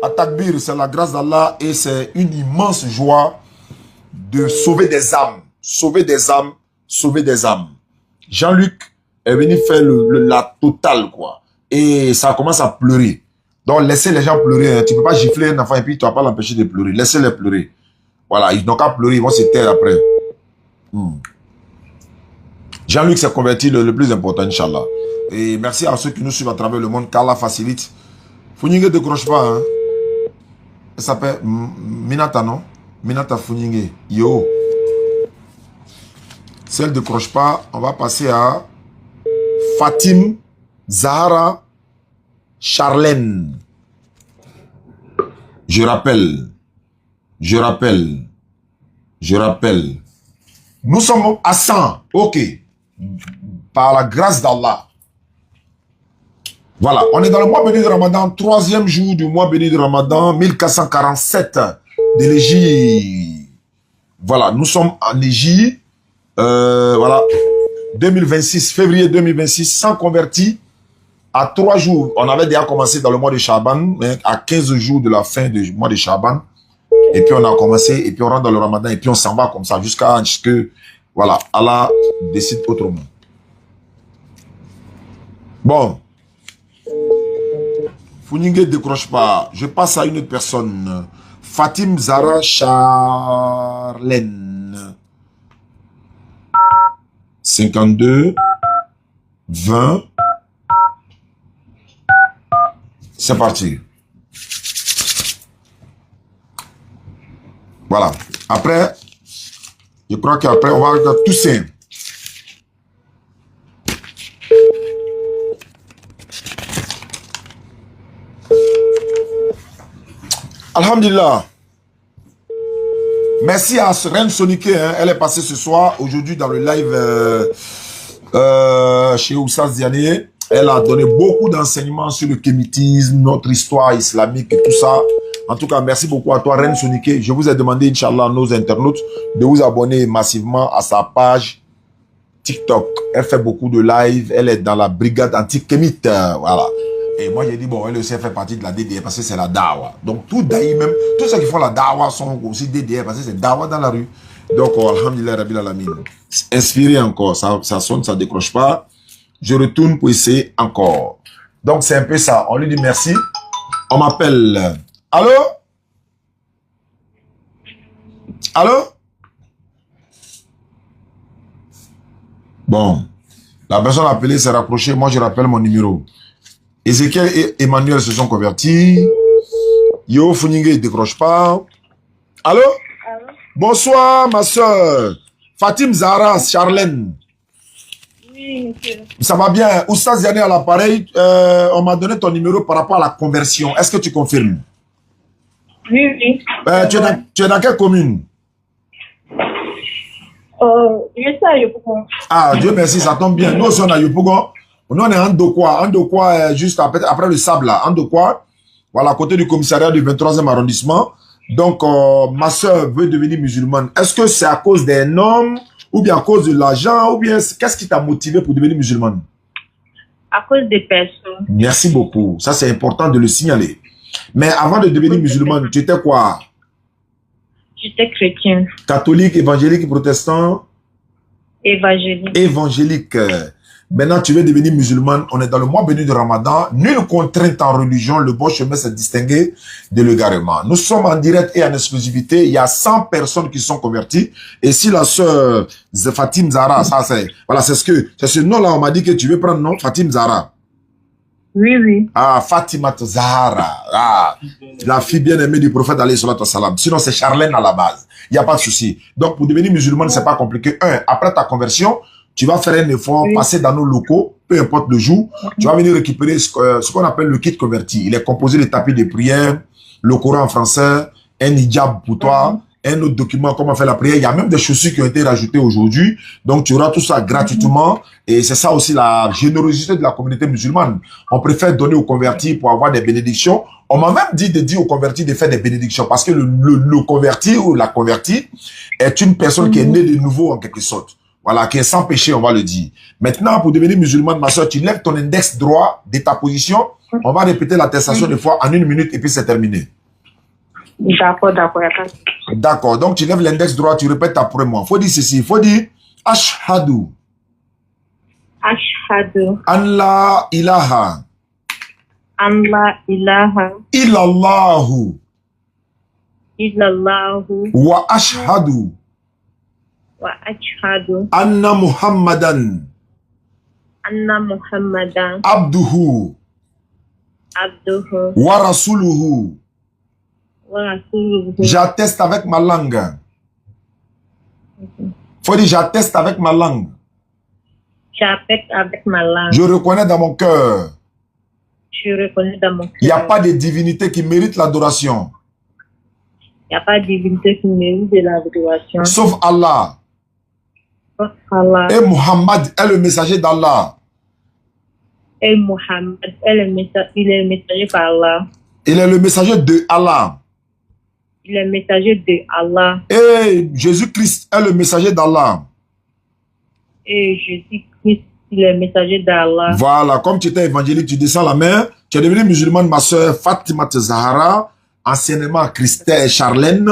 À Takbir, c'est la grâce d'Allah et c'est une immense joie de sauver des âmes, sauver des âmes, sauver des âmes. Jean-Luc est venu faire la totale, quoi. Et ça commence à pleurer. Donc, laissez les gens pleurer. Hein. Tu ne peux pas gifler un enfant et puis tu ne vas pas l'empêcher de pleurer. Laissez-les pleurer. Voilà, ils n'ont qu'à pleurer, ils vont se taire après. Jean-Luc s'est converti le plus important, Inch'Allah. Et merci à ceux qui nous suivent à travers le monde, car Allah facilite. Founingue ne décroche pas, hein. Elle s'appelle Minata, non? Minata Founingue. Yo. Si elle ne décroche pas, on va passer à Fatim Zahara Charlène. Je rappelle. Nous sommes à 100. Ok. Par la grâce d'Allah. Voilà. On est dans le mois béni de Ramadan. 3e jour du mois béni de Ramadan. 1447 de l'Égypte. Voilà. Nous sommes en Égypte. Voilà, 2026, février 2026, sans convertis, à 3 jours. On avait déjà commencé dans le mois de Shaban, à 15 jours de la fin du mois de Shaban. Et puis on a commencé, et puis on rentre dans le Ramadan, et puis on s'en va comme ça, jusqu'à ce que, voilà, Allah décide autrement. Bon. Founingue ne décroche pas. Je passe à une autre personne. Fatim Zara Charlène. 52 20. C'est parti. Voilà. Après, je crois qu'après, on va tousser. Alhamdulillah. Merci à Reine Sonique. Hein. Elle est passée ce soir, aujourd'hui, dans le live chez Oussaz Diané. Elle a donné beaucoup d'enseignements sur le kémitisme, notre histoire islamique et tout ça. En tout cas, merci beaucoup à toi, Reine Sonique. Je vous ai demandé, Inch'Allah, à nos internautes, de vous abonner massivement à sa page TikTok. Elle fait beaucoup de live. Elle est dans la brigade anti-kémite. Voilà. Et moi, j'ai dit, bon, elle aussi fait partie de la DDR parce que c'est la dawa. Donc, tout daï même, tous ceux qui font la dawa sont aussi DDR parce que c'est dawa dans la rue. Donc, alhamdulillah, Rabbil Alamin. Inspiré encore, ça sonne, ça décroche pas. Je retourne pour essayer encore. Donc, c'est un peu ça. On lui dit merci. On m'appelle. Allô? Allô? Bon. La personne appelée s'est rapprochée. Moi, je rappelle mon numéro. Ezekiel et Emmanuel se sont convertis. Yo Funingue ne décroche pas. Allô? Bonsoir, ma soeur. Fatim Zahra, Charlène. Oui, monsieur. Ça va bien. Oustaz Diané à l'appareil. On m'a donné ton numéro par rapport à la conversion. Est-ce que tu confirmes? Oui, oui. Tu es dans quelle commune? Je sais à Yopougon. Ah, Dieu merci, ça tombe bien. Nous aussi, on est à Yopougon. Nous, on est en Ndokwa. Ndokwa, juste après le sable, là. Ndokwa. Voilà, à côté du commissariat du 23e arrondissement. Donc, ma soeur veut devenir musulmane. Est-ce que c'est à cause d'un homme, ou bien à cause de l'argent, ou bien qu'est-ce qui t'a motivé pour devenir musulmane? À cause des personnes. Merci beaucoup. Ça, c'est important de le signaler. Mais avant de devenir musulmane, tu étais quoi? J'étais chrétien. Catholique, évangélique, protestant? Évangélique. Évangélique. Maintenant, tu veux devenir musulmane. On est dans le mois béni de Ramadan. Nulle contrainte en religion. Le bon chemin s'est distingué de l'égarement. Nous sommes en direct et en exclusivité. Il y a 100 personnes qui sont converties. Et si la sœur Fatim Zahra, ça c'est, voilà, c'est ce nom-là, on m'a dit que tu veux prendre, non? Fatim Zahra. Oui, oui. Ah, Fatima Zahra. Ah, la fille bien-aimée du prophète alayhi salatu wassalam. Sinon, c'est Charlène à la base. Il n'y a pas de souci. Donc, pour devenir musulmane, c'est pas compliqué. Après ta conversion, tu vas faire un effort, passer dans nos locaux, peu importe le jour. Tu vas venir récupérer ce qu'on appelle le kit converti. Il est composé de tapis de prière, le Coran en français, un hijab pour toi, un autre document, comment faire la prière. Il y a même des chaussures qui ont été rajoutées aujourd'hui. Donc, tu auras tout ça gratuitement. Et c'est ça aussi la générosité de la communauté musulmane. On préfère donner aux convertis pour avoir des bénédictions. On m'a même dit de dire aux convertis de faire des bénédictions parce que le converti ou la convertie est une personne qui est née de nouveau en quelque sorte. Voilà, qui est sans péché, on va le dire. Maintenant, pour devenir musulmane, ma soeur, tu lèves ton index droit de ta position. On va répéter l'attestation des fois en 1 minute et puis c'est terminé. D'accord, d'accord. D'accord, donc tu lèves l'index droit, tu répètes après moi. Il faut dire ceci, il faut dire Ashhadu. Ashhadu. An la ilaha. An la ilaha. Illallahu. Illallahu. Wa ashhadu. Wa ashhadu. Anna Muhammadan. Anna Muhammadan. Abduhu. Abduhu. Wa rasuluhu. Wa rasuluhu. J'atteste avec ma langue. Faut dire j'atteste avec ma langue. J'atteste avec ma langue. Je reconnais dans mon cœur. Je reconnais dans mon cœur. Il n'y a pas de divinité qui mérite l'adoration. Il n'y a pas de divinité qui mérite de l'adoration. Sauf Allah. Sauf Allah. Et Muhammad est le messager d'Allah. Et Muhammad est le messager par Allah. Il est le messager de Allah. Il est le messager de Allah. Et Jésus-Christ est le messager d'Allah. Et Jésus-Christ, il est le messager d'Allah. Voilà, comme tu étais évangélique, tu descends la main. Tu es devenue musulmane, ma soeur Fatima Zahra, anciennement Christelle Charlène,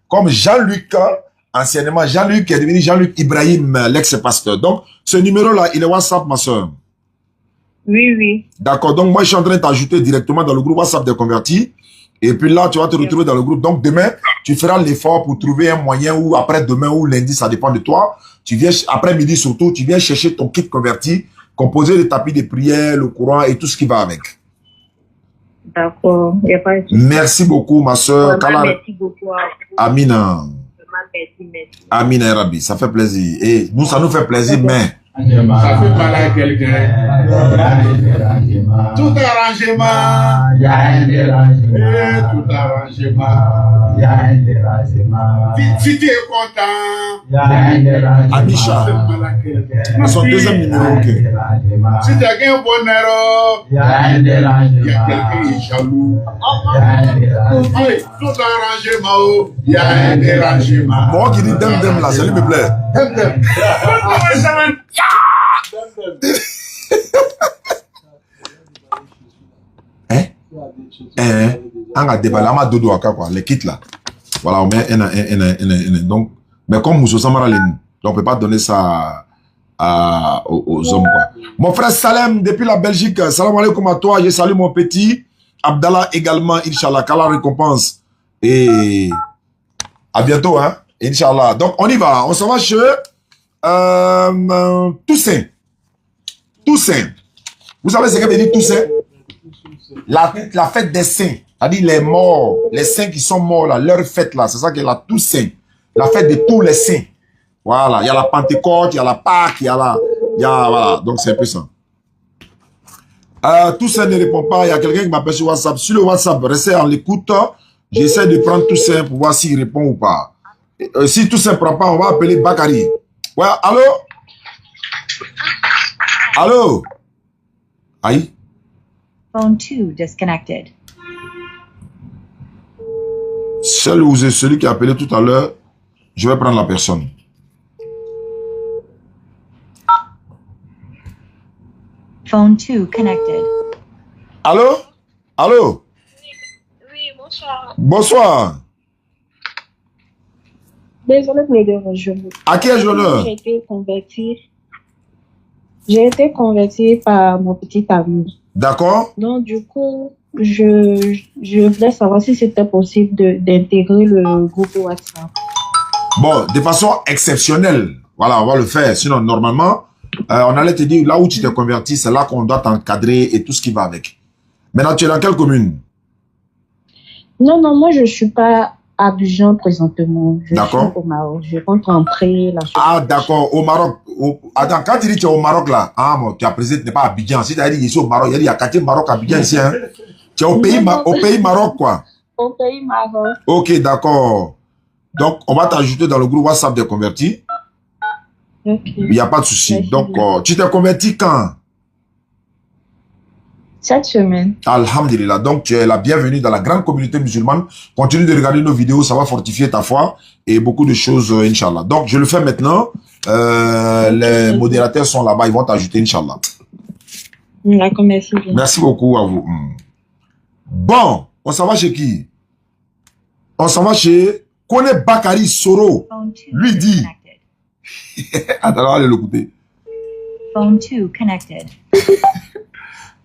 comme Jean-Luc, anciennement Jean-Luc, qui est devenu Jean-Luc Ibrahim, l'ex-pasteur. Donc, ce numéro-là, il est WhatsApp, ma soeur. Oui, oui. D'accord, donc moi, je suis en train de t'ajouter directement dans le groupe WhatsApp des convertis. Et puis là, tu vas te retrouver dans le groupe. Donc, demain, tu feras l'effort pour trouver un moyen ou après demain ou lundi, ça dépend de toi. Tu viens, après-midi surtout, tu viens chercher ton kit converti. composer le tapis de prière, le Coran et tout ce qui va avec. D'accord, il n'y a pas de souci. Merci beaucoup, ma soeur. Merci beaucoup à vous. Amina. Merci. Amina Rabbi, ça fait plaisir. Et nous, ça nous fait plaisir, mais... Ça fait mal à quelqu'un. Tout arrangement. Tout arrangement. Si tu es content. Amisha. Son deuxième numéro, ok. Si tu as un bonheur, il y a quelqu'un qui est jaloux. Tout arrangement, il y a un dérangement. Moi qui dis dem là, s'il me plaît. Dem. On a déballé, on a dodo à quoi, les kits là. Voilà, on met un. Donc, mais comme Mousso Samara, donc on peut pas donner ça aux hommes, quoi. Mon frère Salem, depuis la Belgique, salam alaikum à toi, je salue mon petit. Abdallah également, Inch'Allah, qu'Allah récompense. Et à bientôt, hein, Inch'Allah. Donc, on y va, on s'en va chez Toussaint. Toussaint. Vous savez ce que veut dire Toussaint? La fête des saints. C'est-à-dire les morts, les saints qui sont morts, là, leur fête, là, c'est ça qu'est la Toussaint. La fête de tous les saints. Voilà, il y a la Pentecôte, il y a la Pâque, voilà, donc c'est un peu ça. Toussaint ne répond pas, il y a quelqu'un qui m'appelle sur WhatsApp. Sur le WhatsApp, restez en l'écoute. J'essaie de prendre Toussaint pour voir s'il répond ou pas. Si Toussaint ne prend pas, on va appeler Bakary. Ouais, allô? Allô? Aïe? Phone 2 disconnected. Celui qui a appelé tout à l'heure, je vais prendre la personne. Phone 2 connected. Allô? Allô? Oui, bonsoir. Bonsoir. Désolé de me déranger. À qui ai-je l'honneur? J'ai été convertie par mon petit ami. D'accord. Donc, du coup, je voulais savoir si c'était possible d'intégrer le groupe WhatsApp. Bon, de façon exceptionnelle, voilà, on va le faire. Sinon, normalement, on allait te dire, là où tu t'es converti, c'est là qu'on doit t'encadrer et tout ce qui va avec. Maintenant, tu es dans quelle commune? Non, moi, je ne suis pas à Abidjan présentement. Je suis au Maroc. Je compte rentrer là. Ah, d'accord, au Maroc. Attends, quand tu dis que tu es au Maroc là, tu as présenté, tu n'es pas à Abidjan. Si tu as dit ici au Maroc, il y a quartier Maroc, Abidjan ici, hein. Tu es au pays Maroc, quoi. Au pays Maroc. Ok, d'accord. Donc, on va t'ajouter dans le groupe WhatsApp des convertis. Okay. Il n'y a pas de souci. Donc, tu t'es converti quand? Cette semaine. Alhamdulillah. Donc, tu es la bienvenue dans la grande communauté musulmane. Continue de regarder nos vidéos, ça va fortifier ta foi et beaucoup de choses, Inch'Allah. Donc, je le fais maintenant. Les modérateurs sont là-bas, ils vont t'ajouter, Inch'Allah. D'accord, merci bien. Merci beaucoup à vous. Bon, on s'en va chez qui? On s'en va chez Kone Bakary Soro. Lui dit... Attends, on va aller l'écouter. Phone 2 connected.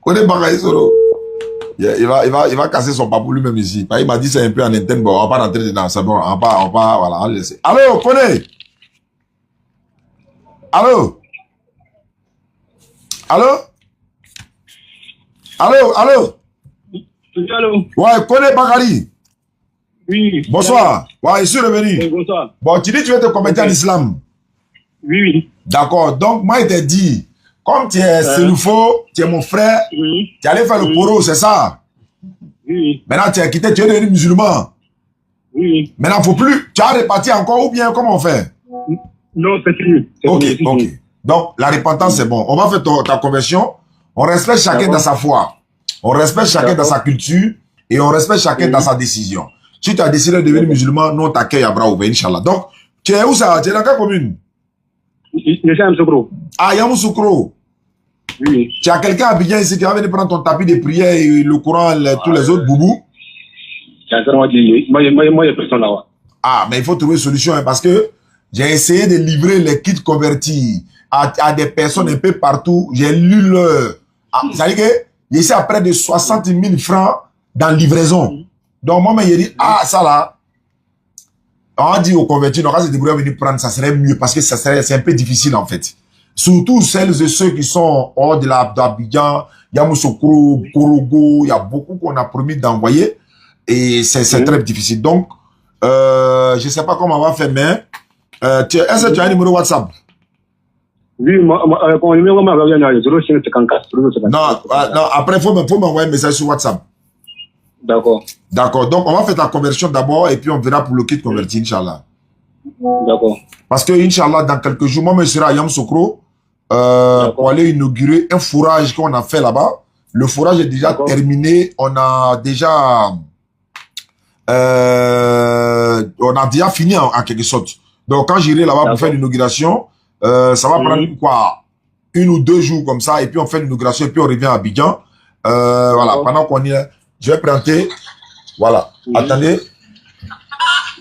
Kone Bakary Soro. Il va casser son papou lui-même ici. Il m'a dit c'est un peu en interne, bon, on va pas rentrer dedans, c'est bon, on va, voilà, on va laisser. Allô, Kone? Allô? Allô? Allô? Allô? Allô? Ouais, Kone Bakary. Oui. Bonsoir. Ouais, je suis revenu. Oui, bonsoir. Bon, tu dis que tu veux te convertir en islam. Oui. D'accord. Donc, moi, il t'a dit, comme tu es Seloufo, tu es mon frère, tu allais faire le poro, c'est ça? Oui. Maintenant, tu as quitté, tu es devenu musulman. Oui. Maintenant, il ne faut plus. Tu as reparti encore ou bien comment on fait? Non, c'est fini. Ok. Donc, la repentance, c'est bon. On va faire ta conversion. On respecte chacun dans sa foi. On respecte chacun dans sa culture. Et on respecte chacun dans sa décision. Si tu as décidé de devenir musulman, nous, on t'accueille à bras ouverts, Inch'Allah. Donc, tu es où ça? Tu es dans quelle commune? Je suis à Yamoussoukro. Ah, Yamoussoukro. Oui. Tu as quelqu'un à Abidjan ici qui va venir prendre ton tapis de prière et le Coran, tous les autres boubous? Moi, il y a personne là-bas. Ah, mais il faut trouver une solution, hein, parce que j'ai essayé de livrer les kits convertis à des personnes un peu partout. J'ai lu leur... ça veut dire que ici à près de 60 000 francs dans livraison. Donc, moi, j'ai dit, ça là, on a dit aux convertis, donc, quand c'est débrouillé à venir prendre, ça serait mieux parce que c'est un peu difficile, en fait. Surtout celles et ceux qui sont hors de d'Abidjan, Yamoussoukro, Korogo, il y a beaucoup qu'on a promis d'envoyer. Et c'est très difficile. Donc, je ne sais pas comment on va faire, mais est-ce que tu as un numéro WhatsApp? Oui, mon numéro m'a revenu à 0554. Non, après, il faut m'envoyer un message sur WhatsApp. D'accord. D'accord. Donc, on va faire ta conversion d'abord et puis on verra pour le kit converti, Inch'Allah. D'accord. Parce que, Inch'Allah, dans quelques jours, moi, je serai à Yamoussoukro pour aller inaugurer un fourrage qu'on a fait là-bas. Le fourrage est déjà terminé. On a déjà fini en quelque sorte. Donc, quand j'irai là-bas pour faire l'inauguration, ça va prendre quoi, 1 ou 2 jours comme ça, et puis on fait l'inauguration, et puis on revient à Abidjan. Voilà, pendant qu'on y est, je vais présenter. Voilà, attendez.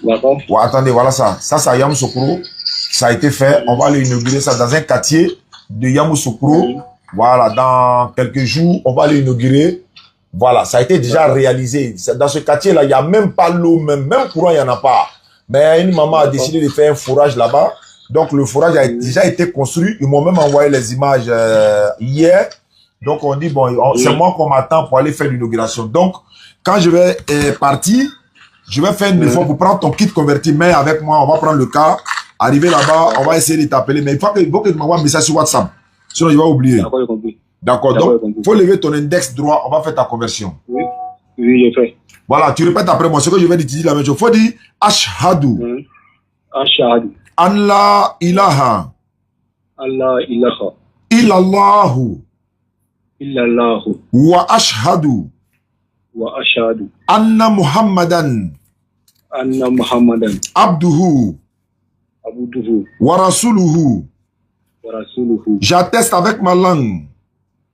Ouais, attendez, voilà ça. Ça, c'est à Yamoussoukro. Ça a été fait. On va aller inaugurer ça dans un quartier de Yamoussoukro. Voilà, dans quelques jours, on va aller inaugurer. Voilà, ça a été déjà réalisé. Dans ce quartier-là, il n'y a même pas l'eau, même courant, il n'y en a pas. Mais une maman a décidé de faire un fourrage là-bas. Donc, le fourrage a déjà été construit. Ils m'ont même envoyé les images hier. Donc, on dit, bon, c'est moi qu'on m'attend pour aller faire l'inauguration. Donc, quand je vais partir, je vais faire une effort pour prendre ton kit converti. Mais avec moi, on va prendre le cas. Arriver là-bas, on va essayer de t'appeler. Mais il faut que tu m'envoies un message sur WhatsApp. Sinon, je vais oublier. D'accord, j'ai compris. D'accord. Donc, il faut lever ton index droit. On va faire ta conversion. Oui, j'ai fait. Voilà, tu répètes après moi. Ce que je vais te dire la même chose. Il faut dire Ashhadu. Ashhadu. An la ilaha. Allah ilaha. Illallahu. Illallahu. Wa ashhadu. Wa ashhadu. Anna Muhammadan. Anna Muhammadan. Abduhu. Abduhu. Wa rasuluhu. Wa rasuluhu. J'atteste avec ma langue.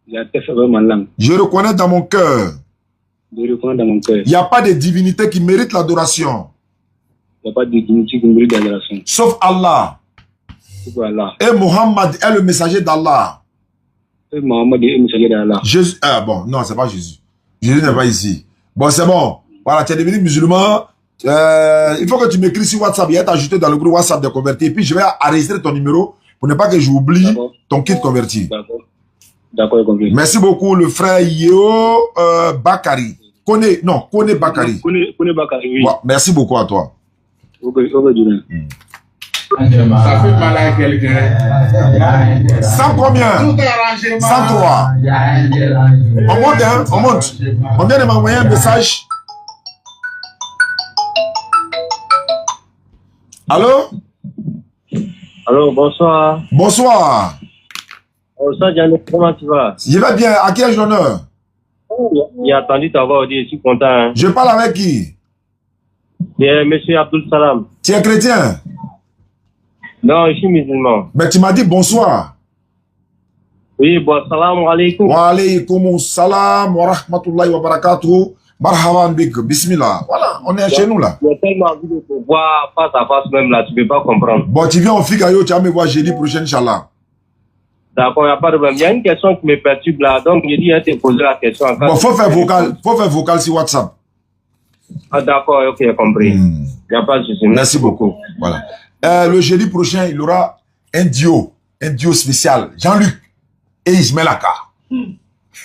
J'atteste avec ma langue. Je reconnais dans mon cœur. Je reconnais dans mon cœur. Il n'y a pas de divinité qui mérite l'adoration. Il n'y a pas de divinité qui mérite l'adoration. Sauf Allah. Sauf Allah. Et Muhammad est le messager d'Allah. Et Muhammad est le messager d'Allah. Jésus. Bon, non, c'est pas Jésus. Jésus n'est pas ici. Bon, c'est bon. Voilà, tu es devenu musulman. Il faut que tu m'écris sur WhatsApp. Il va t'ajouter dans le groupe WhatsApp de converti. Et puis, je vais enregistrer ton numéro pour ne pas que j'oublie ton kit converti. D'accord. D'accord, j'ai compris. Merci beaucoup, le frère Yeo Bakari. Kone Bakari. Kone Bakari, oui. Ouais, merci beaucoup à toi. Ok, Ça fait mal à quelqu'un. 100 combien? 103. On monte, hein? On monte. On vient de m'envoyer un message. Allô? Allô, bonsoir. Bonsoir. Bonsoir, Gianni, comment tu vas? Je vais bien. À qui ai-je l'honneur? J'ai attendu t'avoir dit, je suis content. Hein. Je parle avec qui? C'est monsieur Abdul Salam. Tu es chrétien? Non, je suis musulman. Mais tu m'as dit bonsoir. Oui, bon, salam alaikum. Wa alaikum salam wa rahmatullahi wa barakatuh. Marhaban bik, bismillah. Voilà, on est chez nous là. J'ai tellement envie de te voir face à face même là, tu peux pas comprendre. Bon, tu viens au Figayo, tu vas me voir jeudi prochain, Inch'Allah. D'accord, il n'y a pas de problème. Il y a une question qui me perturbe là, donc j'ai dit, je vais te poser la question. Bon, faut faire vocal sur WhatsApp. Ah, d'accord, ok, j'ai compris. Il n'y a pas de souci. Merci beaucoup. Voilà. Le jeudi prochain, il y aura un duo spécial. Jean-Luc et Ismaël Aka.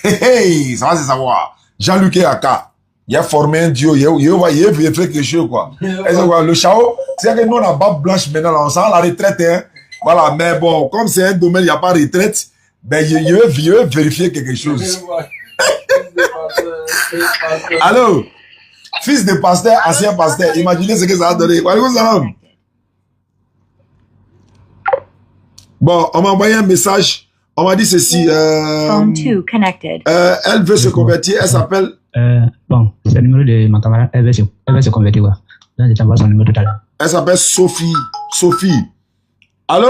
Hey, ça va se savoir. Jean-Luc et Aka. Il a formé un duo. Il a fait quelque chose, quoi. Le chao, c'est que nous, on a barbe blanche maintenant, là, on sent la retraite, hein. Voilà, mais bon, comme c'est un domaine, il n'y a pas de retraite, ben, il veut vérifier quelque chose. Allô? Fils de pasteur, ancien pasteur, imaginez ce que ça a donné. Bon, on m'a envoyé un message. On m'a dit ceci. Phone 2 connected. Elle veut se convertir. Elle s'appelle. Bon, c'est le numéro de ma camarade. Elle veut se convertir. Ouais. Donc, je t'envoie son numéro tout à l'heure. Elle s'appelle Sophie. Sophie. Allô?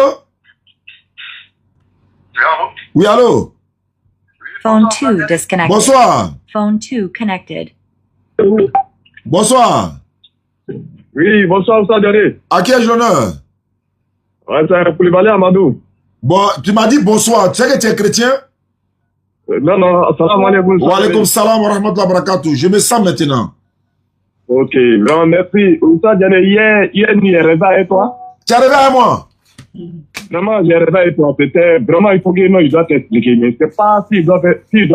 Oui, allô? Phone 2 disconnected. Bonsoir. Phone 2 connected. Bonsoir. Oui, bonsoir, Diané. À qui ai-je l'honneur? Ouais, c'est Koulibaly Amadou. Bon, tu m'as dit bonsoir. Tu sais que tu es chrétien? Non, salam alaikum. Wa alaikum salam wa rahmatullahi wa barakatuh. Je me sens maintenant. Ok, non, merci. Diané, hier, il est arrivé avec toi? Tu es arrivé avec moi? Vraiment, j'ai rêvé avec toi. C'était vraiment, il faut que il doit t'expliquer. Mais c'est pas s'il doit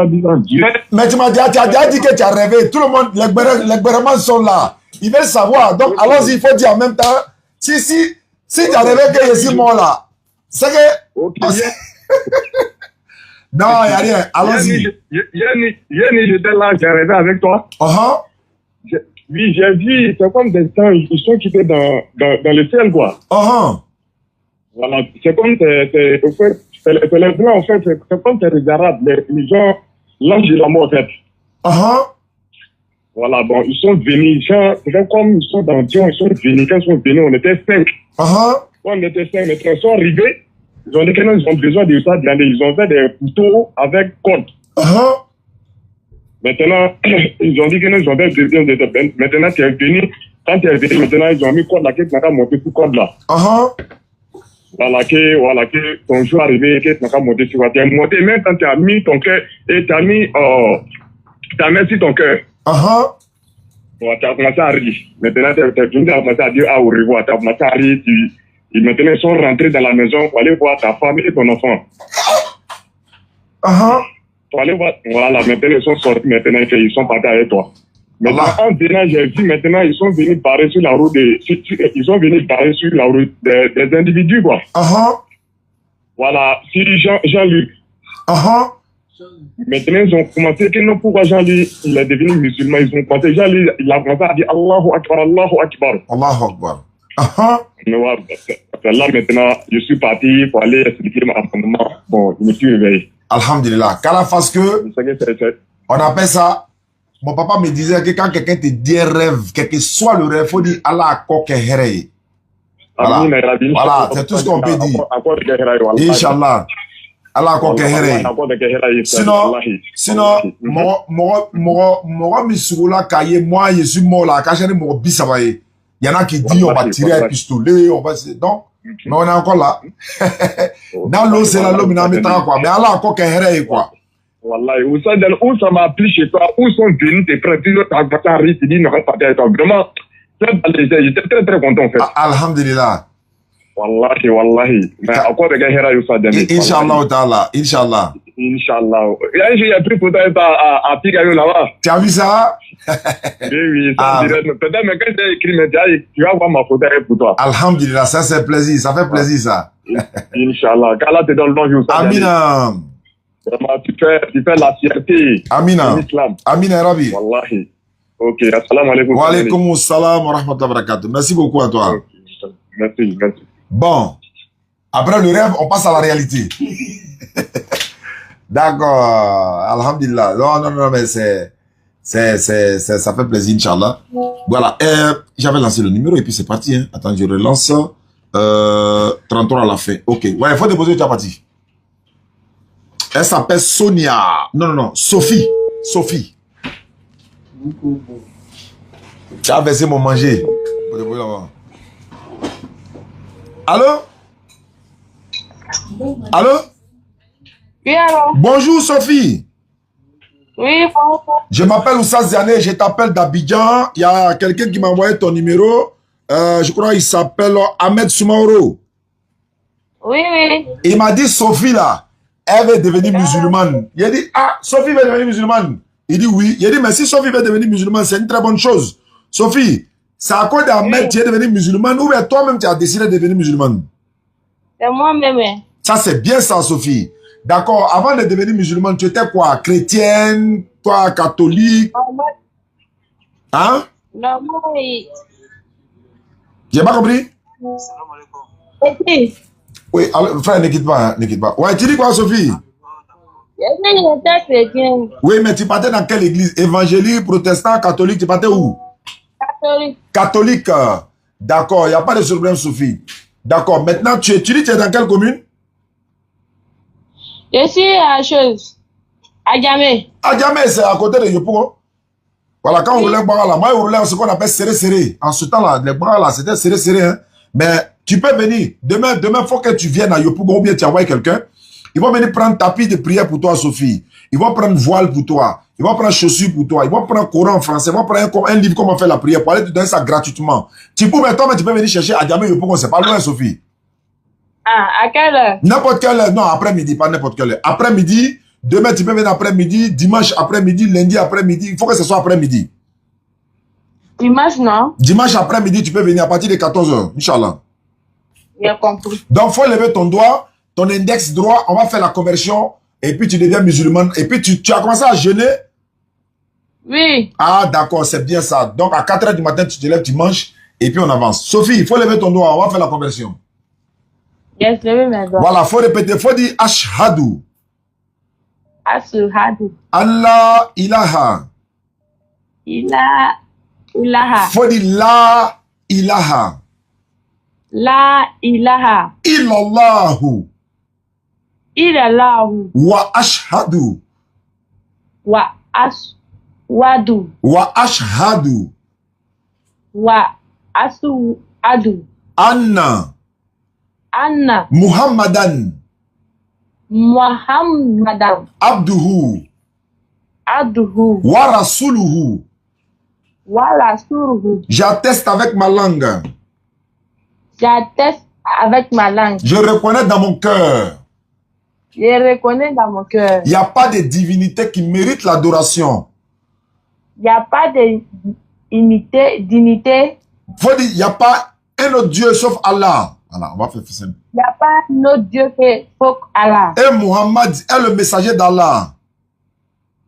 dire en direct. Mais tu m'as dit, tu as déjà dit que tu as rêvé. Tout le monde, les gouvernements sont là. Ils veulent savoir. Donc, allons-y, il faut dire en même temps. Si tu as rêvé que je suis mort là, c'est que. Non, il n'y a rien. Allons-y. Yanni, j'étais là, j'ai rêvé avec toi. Oui, j'ai vu, c'est comme des gens, ils sont quittés dans le ciel, quoi. Voilà, c'est comme c'est les blancs, en fait, c'est comme les arabes, les gens, l'ange de la mort, en fait. Voilà, bon, ils sont venus, c'est comme ils sont dans Dieu, ils sont venus, quand ils sont venus, on était 5. On était 5, mais quand ils sont arrivés, ils ont dit qu'ils ont besoin de ça, ils ont fait des couteaux avec corde. Maintenant, ils ont dit qu'ils ont fait besoin de ça. Maintenant, tu es venu, quand tu es venu, maintenant, ils ont mis corde là, qui n'a qu'à monter sur corde là. Voilà que ton jour arrivé, que tu n'as qu'à monter sur corde. Tu es monté, même quand tu as mis ton cœur, et tu as mis, ta main sur ton cœur. Tu as commencé à rire. Maintenant, tu as commencé à dire au revoir. Tu as commencé à rire. Maintenant, ils sont rentrés dans la maison pour aller voir ta femme et ton enfant. Pour aller voir. Voilà, maintenant, ils sont sortis. Maintenant, ils sont partis avec toi. Maintenant, en venant, j'ai vu, maintenant, ils sont venus barrer sur la route ils sont venus barrer sur la route des individus, quoi. Voilà, si Jean-Luc. Maintenant, ils ont commencé, pourquoi Jean-Luc, il est devenu musulman, ils ont commencé, Jean-Luc, il a commencé à dire Allahu Akbar, Allahu Akbar. Allahu Akbar. Mais voilà, là, maintenant, je suis parti pour aller expliquer mon apprendement. Bon, je me suis réveillé. Alhamdulillah. Qu'à la face que, on appelle ça, mon papa me disait que quand quelqu'un te dit un rêve, quel que soit le rêve, il faut dire Allah akok herei. Voilà, c'est tout ce qu'on peut dire. Inch'Allah. Allah akok herei. Sinon, moi, missoula kaye, moi, je suis mort là, quand j'ai mon bisabaye. Il y en a qui disent on va tirer un pistolet, on va. Non, mais on est encore là. Dans l'eau, c'est là l'eau, mais quoi. Mais Allah akok herei, quoi. Wallahi, où ça m'a appelé chez toi, où sont venus tes frères, tu as risque, tu dis, ne reste pas avec toi. Vraiment, j'étais très très content en fait. Alhamdulillah. Wallahi. Mais encore des gars, il y a Inch'Allah, ta'ala. Inch'Allah. J'ai pris photo à Pigayo là-bas. Tu as vu ça? Oui, ça peut-être, mais quand j'ai écrit, tu vas voir ma photo pour toi. Alhamdulillah, ça c'est plaisir, ça fait plaisir ça. Inch'Allah, qu'Allah te donne le bon jour. Amina. Vraiment, tu fais la fierté. Amina. L'islam. Amina Rabbi. Wallahi. Ok, assalamu alaikum. Wa alaikum assalam wa rahmatullahi wa barakatuh. Merci beaucoup à toi. Merci. Bon. Après le rêve, on passe à la réalité. D'accord. Alhamdulillah. Non, mais ça fait plaisir, Inch'Allah. Voilà. J'avais lancé le numéro et puis c'est parti. Hein. Attends, je relance. 33 à la fin. Ok. Ouais, il faut déposer le parti. Elle s'appelle Sonia. Non. Sophie. Tu as versé mon manger. Allô? Oui, allô? Bonjour, Sophie. Oui, bonjour. Je m'appelle Oussaz Ziané, je t'appelle d'Abidjan. Il y a quelqu'un qui m'a envoyé ton numéro. Je crois qu'il s'appelle Ahmed Soumaoro. Oui. Il m'a dit, Sophie, là, elle veut devenir musulmane. Il a dit, Sophie veut devenir musulmane. Il dit oui. Il a dit, mais si Sophie veut devenir musulmane, c'est une très bonne chose. Sophie, c'est à quoi d'Ahmed tu es devenue musulmane ou bien toi-même tu as décidé de devenir musulmane? C'est moi-même. Ça, c'est bien ça, Sophie. D'accord. Avant de devenir musulmane, tu étais quoi? Chrétienne? Toi, catholique? Hein? Non, moi, oui. J'ai pas compris? Oui. Oui, alors, frère, ne quitte pas. Ouais, tu dis quoi, Sophie? J'étais chrétien. Oui, mais tu partais dans quelle église? Évangélique, protestant, catholique, tu partais où? Catholique. D'accord, il n'y a pas de problème, Sophie. D'accord, maintenant, tu dis tu es dans quelle commune? Je suis à Chose. À Djamé. À Djamé, c'est à côté de Yopougon. Voilà, quand on roulait là, moi, on roulait ce qu'on appelle serré. En ce temps-là, les bras là, c'était serré. Hein. Mais tu peux venir. Demain, il faut que tu viennes à Yopougon ou bien tu envoies quelqu'un. Ils vont venir prendre tapis de prière pour toi, Sophie. Ils vont prendre voile pour toi. Ils vont prendre chaussures pour toi. Ils vont prendre Coran en français. Ils vont prendre un livre comment faire la prière pour aller te donner ça gratuitement. Tu peux venir chercher à Djamé Yopougon, c'est pas loin, Sophie. Ah, à quelle heure? N'importe quelle heure. Non, après-midi, pas n'importe quelle heure. Après-midi, demain, tu peux venir après-midi, dimanche après-midi, lundi après-midi. Il faut que ce soit après-midi. Dimanche, non? Dimanche après-midi, tu peux venir à partir de 14h, Inch'Allah. J'ai compris. Donc, il faut lever ton doigt, ton index droit, on va faire la conversion, et puis tu deviens musulman. Et puis, tu as commencé à jeûner? Oui. Ah, d'accord, c'est bien ça. Donc, à 4h du matin, tu te lèves, tu manges, et puis on avance. Sophie, il faut lever ton doigt, on va faire la conversion. Yes, levé mes doigts. Voilà, il faut répéter, il faut dire Ashhadu. Ashhadu. Allah ilaha. Ilaha. Faut dire la ilaha. La ilaha. Illallahu. Illallahu. Wa ashhadu. Wa ashwadu. Wa ashhadu. Wa asuadu. Anna. Anna. Muhammadan. Muhammadan. Abduhu. Abduhu. Wa rasuluhu. Wa rasuluhu. J'atteste avec ma langue. J'atteste avec ma langue. Je reconnais dans mon cœur. Je reconnais dans mon cœur. Il n'y a pas de divinité qui mérite l'adoration. Il n'y a pas de dignité. Faut dire, il n'y a pas un autre Dieu sauf Allah. Voilà, on va faire simple. Il n'y a pas un autre Dieu que sauf Allah. Et Muhammad est le messager d'Allah.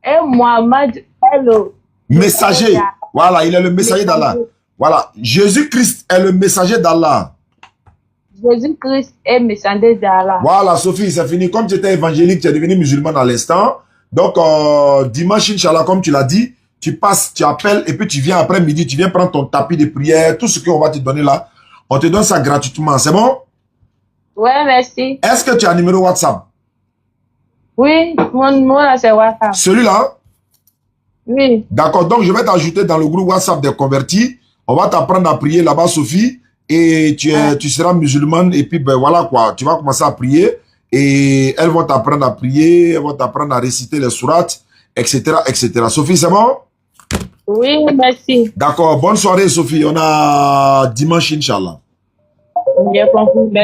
Et Muhammad est le messager. Voilà, il est le messager d'Allah. Voilà, Jésus-Christ est le messager d'Allah. Jésus-Christ est messager d'Allah. Voilà, Sophie, c'est fini. Comme tu étais évangélique, tu es devenu musulman à l'instant. Donc, dimanche, Inch'Allah, comme tu l'as dit, tu passes, tu appelles, et puis tu viens après-midi, tu viens prendre ton tapis de prière, tout ce qu'on va te donner là. On te donne ça gratuitement, c'est bon? Ouais, merci. Est-ce que tu as un numéro WhatsApp? Oui, mon numéro c'est WhatsApp. Celui-là? Oui. D'accord, donc je vais t'ajouter dans le groupe WhatsApp des convertis. On va t'apprendre à prier là-bas, Sophie. Et tu seras musulmane. Et puis, ben voilà quoi, tu vas commencer à prier. Et elles vont t'apprendre à prier, elles vont t'apprendre à réciter les sourates, etc., etc. Sophie, c'est bon? Oui, merci. D'accord, bonne soirée, Sophie. On a dimanche, Inch'Allah.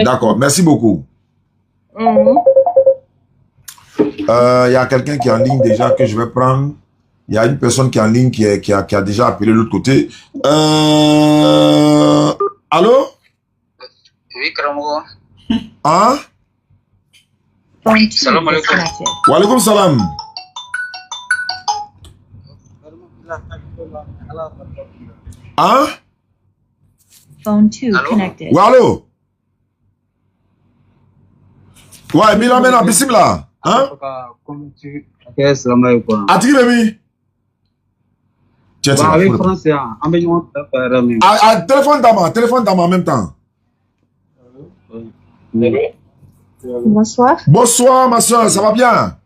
D'accord, merci beaucoup. Il y a quelqu'un qui est en ligne déjà que je vais prendre. Il y a une personne qui est en ligne qui a déjà appelé de l'autre côté. Allô? Oui, Karamogo. Hein? Salam alaikum. Wa alaikum salam. Hein? Phone 2 connected. Ouais, allô? Ouais, Mila Mena, bismillah. Hein? Ati Remi? Tiens, téléphone d'ama en même temps. Bonsoir. Bonsoir, ma soeur, ça va bien?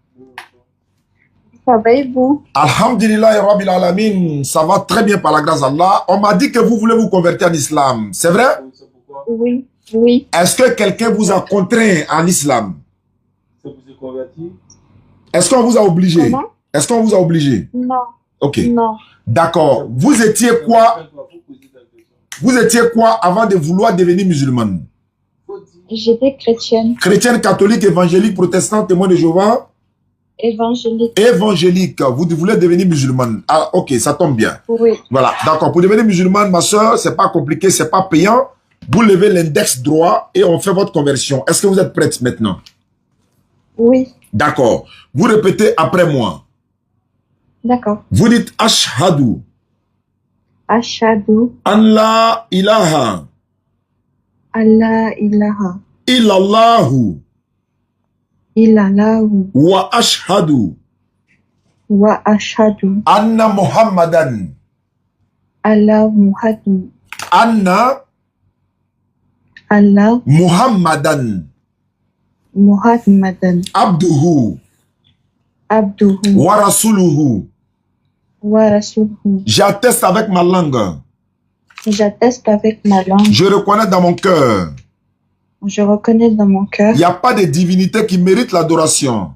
Ça va et vous? Alhamdulillah, Rabbil Alamin, ça va très bien par la grâce d'Allah. On m'a dit que vous voulez vous convertir en islam, c'est vrai? Oui, oui. Est-ce que quelqu'un vous a contraint en islam? Est-ce qu'on vous a obligé? Est-ce qu'on vous a obligé? Non. Ok. Non. D'accord. Vous étiez quoi? Vous étiez quoi avant de vouloir devenir musulmane? J'étais chrétienne. Chrétienne, catholique, évangélique, protestante, témoin de Jéhovah? Évangélique. Évangélique. Vous voulez devenir musulmane. Ah, ok, ça tombe bien. Oui. Voilà, d'accord. Pour devenir musulmane, ma soeur, c'est pas compliqué, c'est pas payant. Vous levez l'index droit et on fait votre conversion. Est-ce que vous êtes prête maintenant? Oui. D'accord. Vous répétez après moi. D'accord. Vous dites Ashhadu. Ashhadu. Allah ilaha. Allah ilaha. Illallahu. Illallahu. Wa ashhadu. Wa ashhadu. Anna Muhammadan. Allah Muhammad. Anna. Allah. Muhammadan. Muhammadan. Abduhu. Abduhu. Wa rasuluhu. Wa rasuluhu. J'atteste avec ma langue. J'atteste avec ma langue. Je reconnais dans mon cœur. Je reconnais dans mon cœur. Il n'y a pas de divinité qui mérite l'adoration.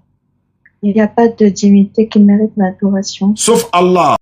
Il n'y a pas de divinité qui mérite l'adoration. Sauf Allah.